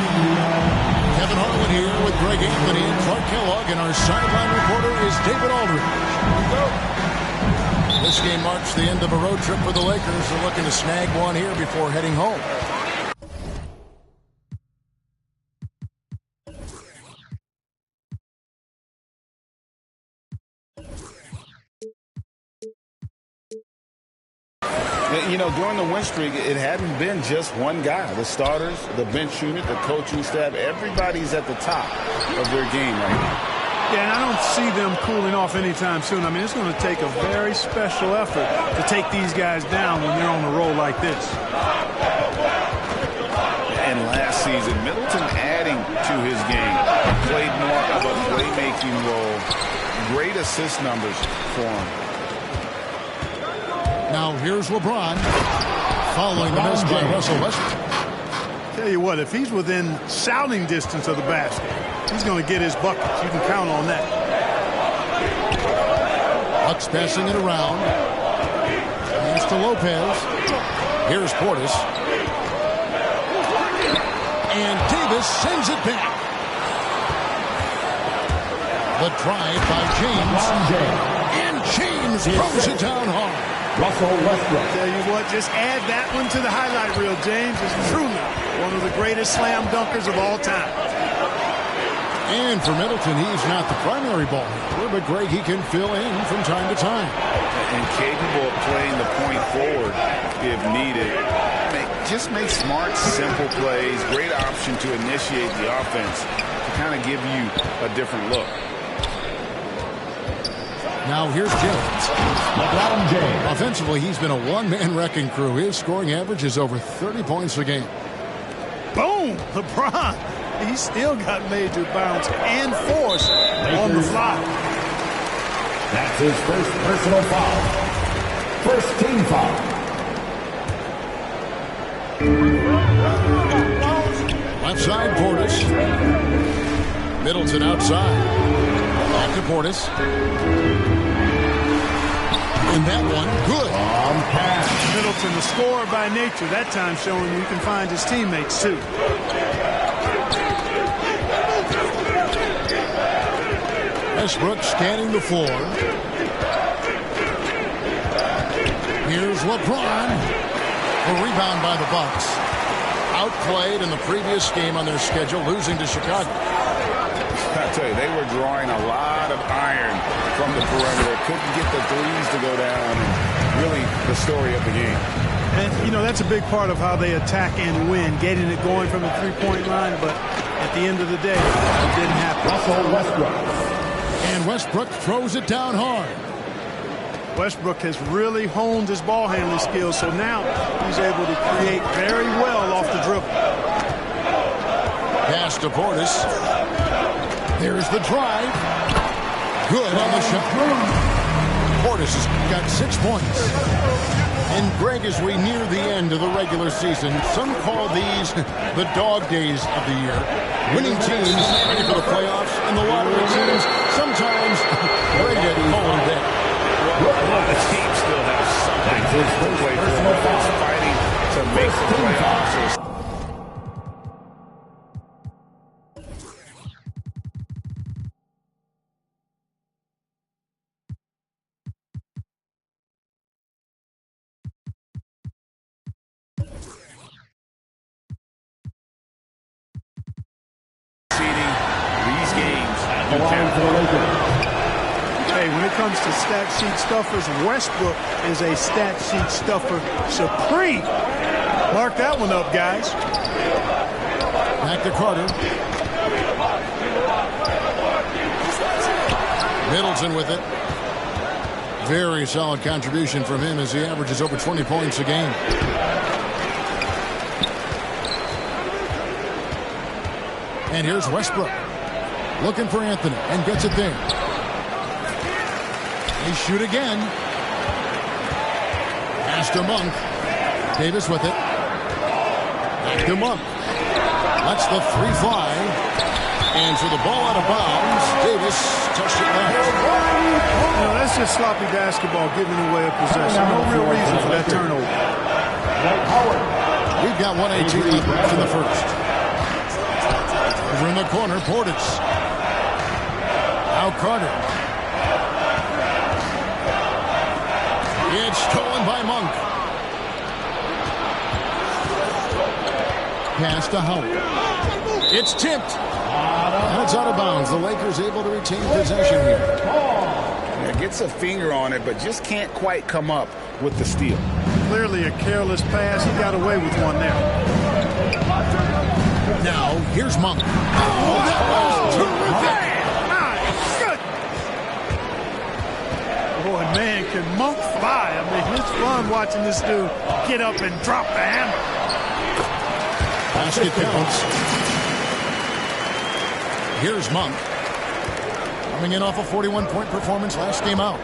Kevin Harlan here with Greg Anthony and Clark Kellogg, and our sideline reporter is David Aldridge. This game marks the end of a road trip for the Lakers. They're looking to snag one here before heading home. You know, during the win streak, it hadn't been just one guy. The starters, the bench unit, the coaching staff, everybody's at the top of their game right now. Yeah, and I don't see them cooling off anytime soon. I mean, it's going to take a very special effort to take these guys down when they're on a roll like this. And last season, Middleton adding to his game, played more of a playmaking role. Great assist numbers for him. Now here's LeBron, following the miss by Russell Westbrook. Tell you what, if he's within shouting distance of the basket, he's going to get his buckets. You can count on that. Bucks passing it around. Pass to Lopez. Here's Portis. And Davis sends it back. The drive by James. And James throws it down hard. Russell Westbrook. Tell you what, just add that one to the highlight reel. James is truly one of the greatest slam dunkers of all time. And for Middleton, he's not the primary ball handler, but Greg, he can fill in from time to time. And capable of playing the point forward if needed. Just make smart, simple plays. Great option to initiate the offense to kind of give you a different look. Now here's James. LeBron James. Offensively, he's been a one-man wrecking crew. His scoring average is over 30 points a game. Boom! LeBron. He still got major bounce and force on the fly. That's his first personal foul. First team foul. Left side, Portis. Middleton outside. Back to Portis. And that one, good. Middleton, the scorer by nature, that time showing you can find his teammates too. Westbrook scanning the floor. Here's LeBron. A rebound by the Bucks. Outplayed in the previous game on their schedule, losing to Chicago. I tell you, they were drawing a lot of iron from the perimeter. Couldn't get the threes to go down. And really the story of the game. And, you know, that's a big part of how they attack and win, getting it going from the three-point line. But at the end of the day, it didn't happen. Russell Westbrook. And Westbrook throws it down hard. Westbrook has really honed his ball handling skills, so now he's able to create very well off the dribble. Pass to Portis. There's the drive. Good on the shot. Portis has got 6 points. And Greg, as we near the end of the regular season, some call these the dog days of the year. Winning teams ready for the playoffs, and the lottery teams sometimes ready to call it a day. The team still has something to play for. It's fighting to make the playoffs. Hey, when it comes to stat sheet stuffers, Westbrook is a stat sheet stuffer supreme. Mark that one up, guys. Back to Carter. Middleton with it. Very solid contribution from him as he averages over 20 points a game. And here's Westbrook. Looking for Anthony and gets it there. They shoot again. Pass to Monk. Davis with it. Back to Monk. Lets the three fly. And for the ball out of bounds, Davis touched it left. You know, that's just sloppy basketball, giving away a possession. No real reason for that turnover. We've got 1:18 left to the first. Over in the corner, Portis. Now Carter. It's stolen by Monk. Pass to Howard. It's tipped. And it's out of bounds. The Lakers able to retain possession here. Yeah, gets a finger on it, but just can't quite come up with the steal. Clearly a careless pass. He got away with one there. Now, here's Monk. Oh, that was terrific. Boy, man, can Monk fly? I mean, it's fun watching this dude get up and drop the hammer. Basket counts. Here's Monk. Coming in off a 41-point performance last game out.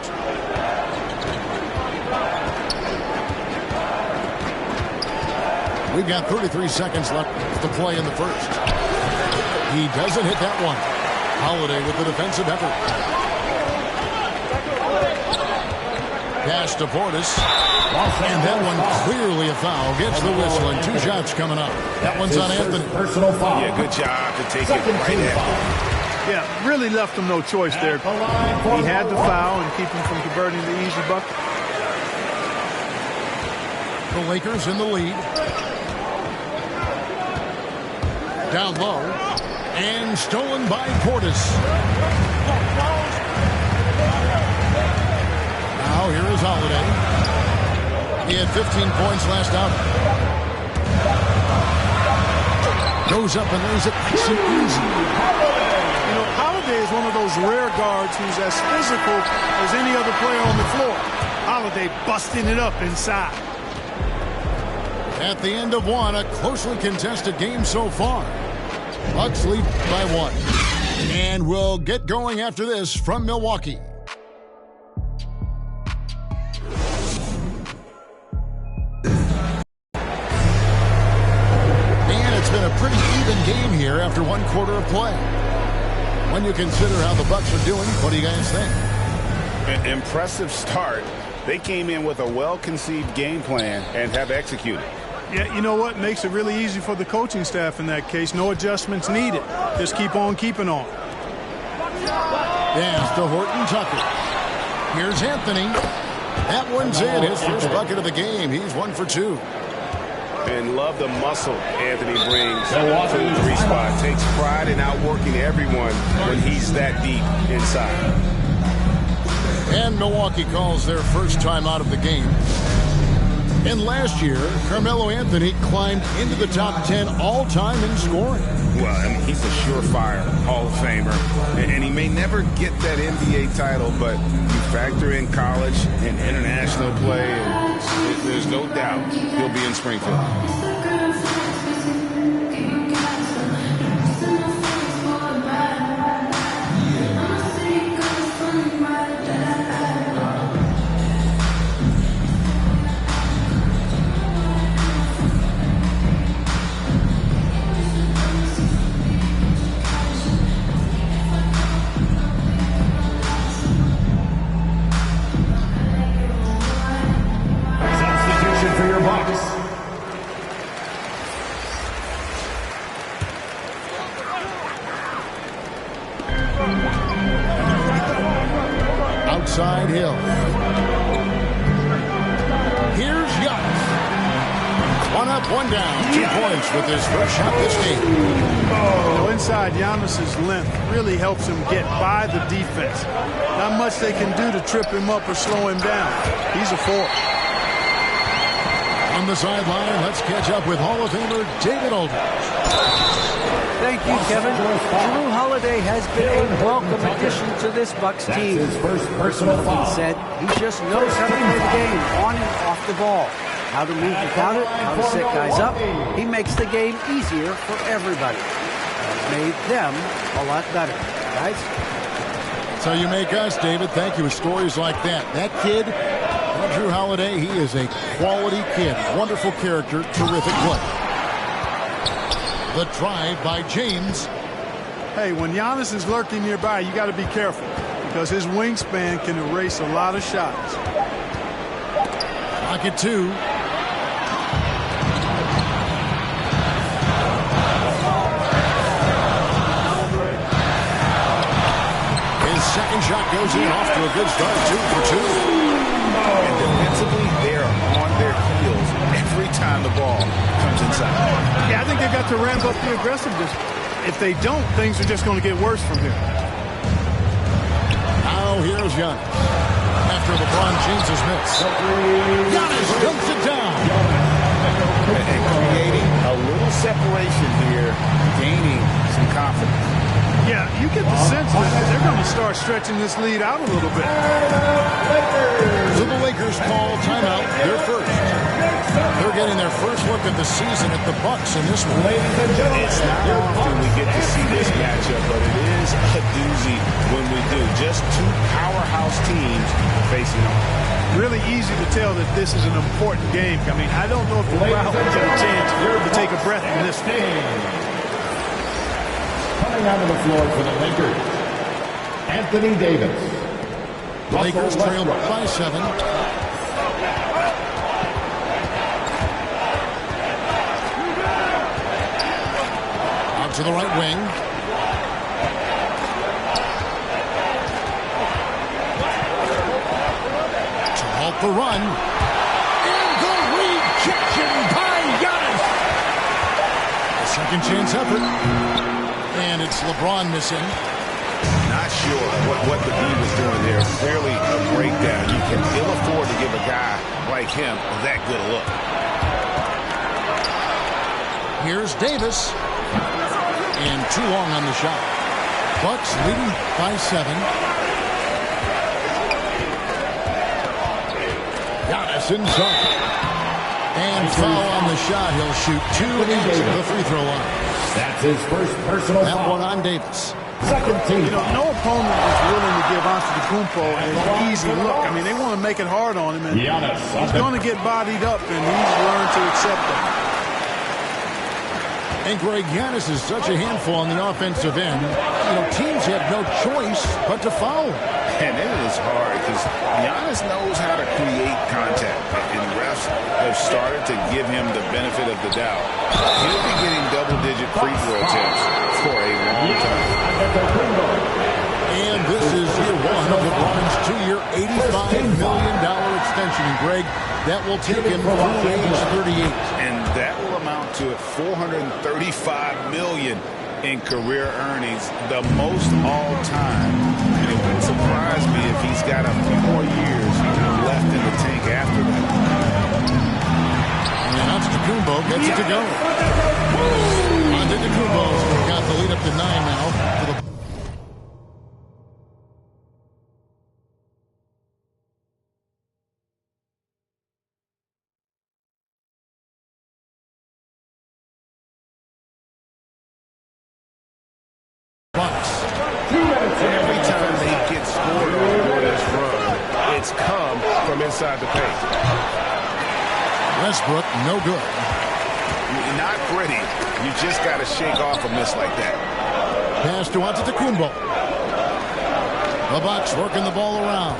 We've got 33 seconds left to play in the first. He doesn't hit that one. Holiday with the defensive effort. Pass to Portis. And that one clearly a foul. Gets the whistle and 2 shots coming up. That one's on Anthony. Personal foul. Yeah, good job to take it right at. Yeah, really left him no choice there. He had to foul and keep him from converting the easy bucket. The Lakers in the lead. Down low. And stolen by Portis. Now here is Holiday. He had 15 points last out. Goes up and lays it nice and easy. You know, Holiday is one of those rare guards who's as physical as any other player on the floor. Holiday busting it up inside. At the end of one, a closely contested game so far. Bucks lead by 1. And we'll get going after this from Milwaukee. And it's been a pretty even game here after 1 quarter of play. When you consider how the Bucks are doing, what do you guys think? An impressive start. They came in with a well-conceived game plan and have executed. Yeah, you know what? Makes it really easy for the coaching staff in that case. No adjustments needed. Just keep on keeping on. Pass to Horton Tucker. Here's Anthony. That one's in. His first bucket of the game. He's 1 for 2. And love the muscle Anthony brings to the 3 spot. Takes pride in outworking everyone when he's that deep inside. And Milwaukee calls their first time out of the game. And last year, Carmelo Anthony climbed into the top 10 all-time in scoring. Well, I mean, he's a surefire Hall of Famer. And he may never get that NBA title, but you factor in college and international play, and there's no doubt he'll be in Springfield. For your Bucks. Outside Hill. Here's Young. 1 up, 1 down. 2 points with his first shot this game. Inside, Giannis's length really helps him get by the defense. Not much they can do to trip him up or slow him down. He's a force. On the sideline, let's catch up with Hall of Famer David Aldridge. Thank you, Kevin. Jrue Holiday has been a welcome addition to this Bucks team. His first personal foul. Said he just knows how to play the game on and off the ball. How to move without it, how to set guys up. He makes the game easier for everybody. Made them a lot better. Guys? So you make us, David. Thank you with stories like that. That kid, Jrue Holiday, he is a quality kid. Wonderful character, terrific play. The drive by James. Hey, when Giannis is lurking nearby, you got to be careful because his wingspan can erase a lot of shots. Pocket 2. Second shot goes in, off to a good start, 2 for 2. And defensively, they're on their heels every time the ball comes inside. Yeah, I think they've got to ramp up the aggressiveness. If they don't, things are just going to get worse from here. Now here's Giannis. After LeBron James's miss. Giannis dumps it down. And creating a little separation here, gaining some confidence. Yeah, you get the sense that they're going to start stretching this lead out a little bit. So the Lakers call timeout, their first. They're getting their first look at the season at the Bucks in this one. It's not often we get to see this matchup, but it is a doozy when we do. Just two powerhouse teams facing off. Really easy to tell that this is an important game. I mean, I don't know if the crowd will get a chance to take a breath in this game. Coming out of the floor for the Lakers, Anthony Davis. The Lakers trail by 7. Out to the right wing. To halt the run. And the rejection by Giannis. A second chance effort. And it's LeBron missing. Not sure what the D was doing there. Clearly a breakdown. You can ill afford to give a guy like him that good a look. Here's Davis. And too long on the shot. Bucks leading by 7. Giannis inside. And foul on the shot. He'll shoot 2 at the free throw line. That's his first personal that foul. One on Davis. Second team. You know, no opponent is willing to give Antetokounmpo an easy look. I mean, they want to make it hard on him, and he's going to get bodied up, and he's learned to accept that. And Greg, Giannis is such a handful on the offensive end. You know, teams have no choice but to foul. And it is hard because Giannis knows how to create contact, and refs have started to give him the benefit of the doubt. He'll be getting double-digit free throw attempts for a long time. And this is year 1 of LeBron's 2-year, $85 million extension. And Greg, that will take him through age 38. And that will amount to $435 million in career earnings, the most all time. And it wouldn't surprise me if he's got a few more years left in the tank after that. And Antetokounmpo gets it to go. Antetokounmpo's got the lead up to 9 now. To the Bucks. Every time they get scored on during this run, it's come from inside the paint. Westbrook, no good. Not pretty. You just got to shake off a miss like that. Pass to Antetokounmpo. The Bucks working the ball around.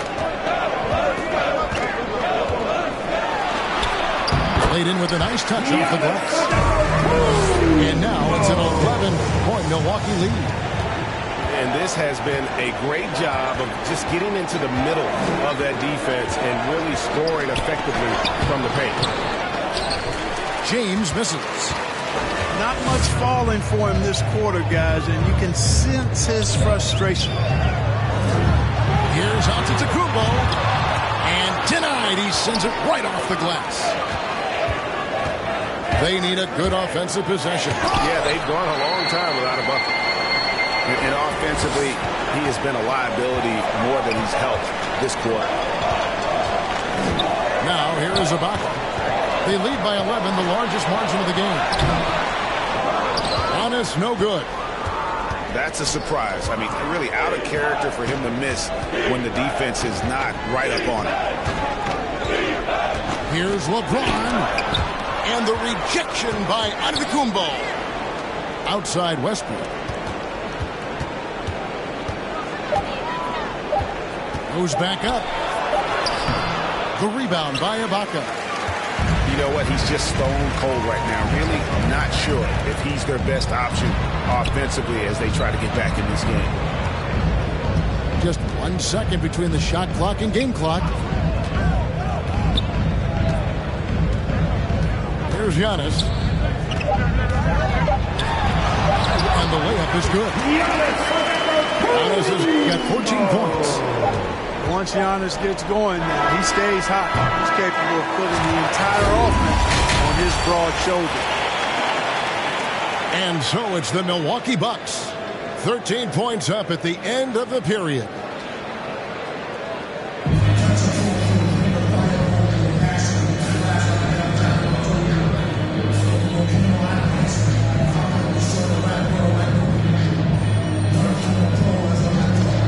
Played in with a nice touch off the glass. And now it's an 11-point Milwaukee lead. And this has been a great job of just getting into the middle of that defense and really scoring effectively from the paint. James misses. Not much falling for him this quarter, guys, and you can sense his frustration. Here's Antetokounmpo. And denied. He sends it right off the glass. They need a good offensive possession. Yeah, they've gone a long time without a bucket. And offensively, he has been a liability more than he's helped this quarter. Now, here is Ibaka. They lead by 11, the largest margin of the game. Giannis, no good. That's a surprise. I mean, really out of character for him to miss when the defense is not right up on it. Here's LeBron. And the rejection by Antetokounmpo. Outside Westbrook. Goes back up. The rebound by Ibaka. You know what? He's just stone cold right now. Really, I'm not sure if he's their best option offensively as they try to get back in this game. Just 1 second between the shot clock and game clock. Here's Giannis. And the layup is good. Giannis has got 14 points. Once Giannis gets going, he stays hot. He's capable of putting the entire offense on his broad shoulder. And so it's the Milwaukee Bucks. 13 points up at the end of the period.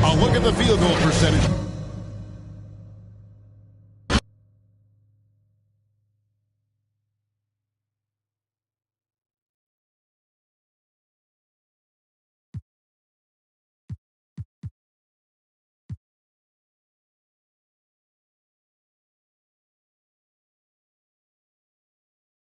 A look at the field goal percentage.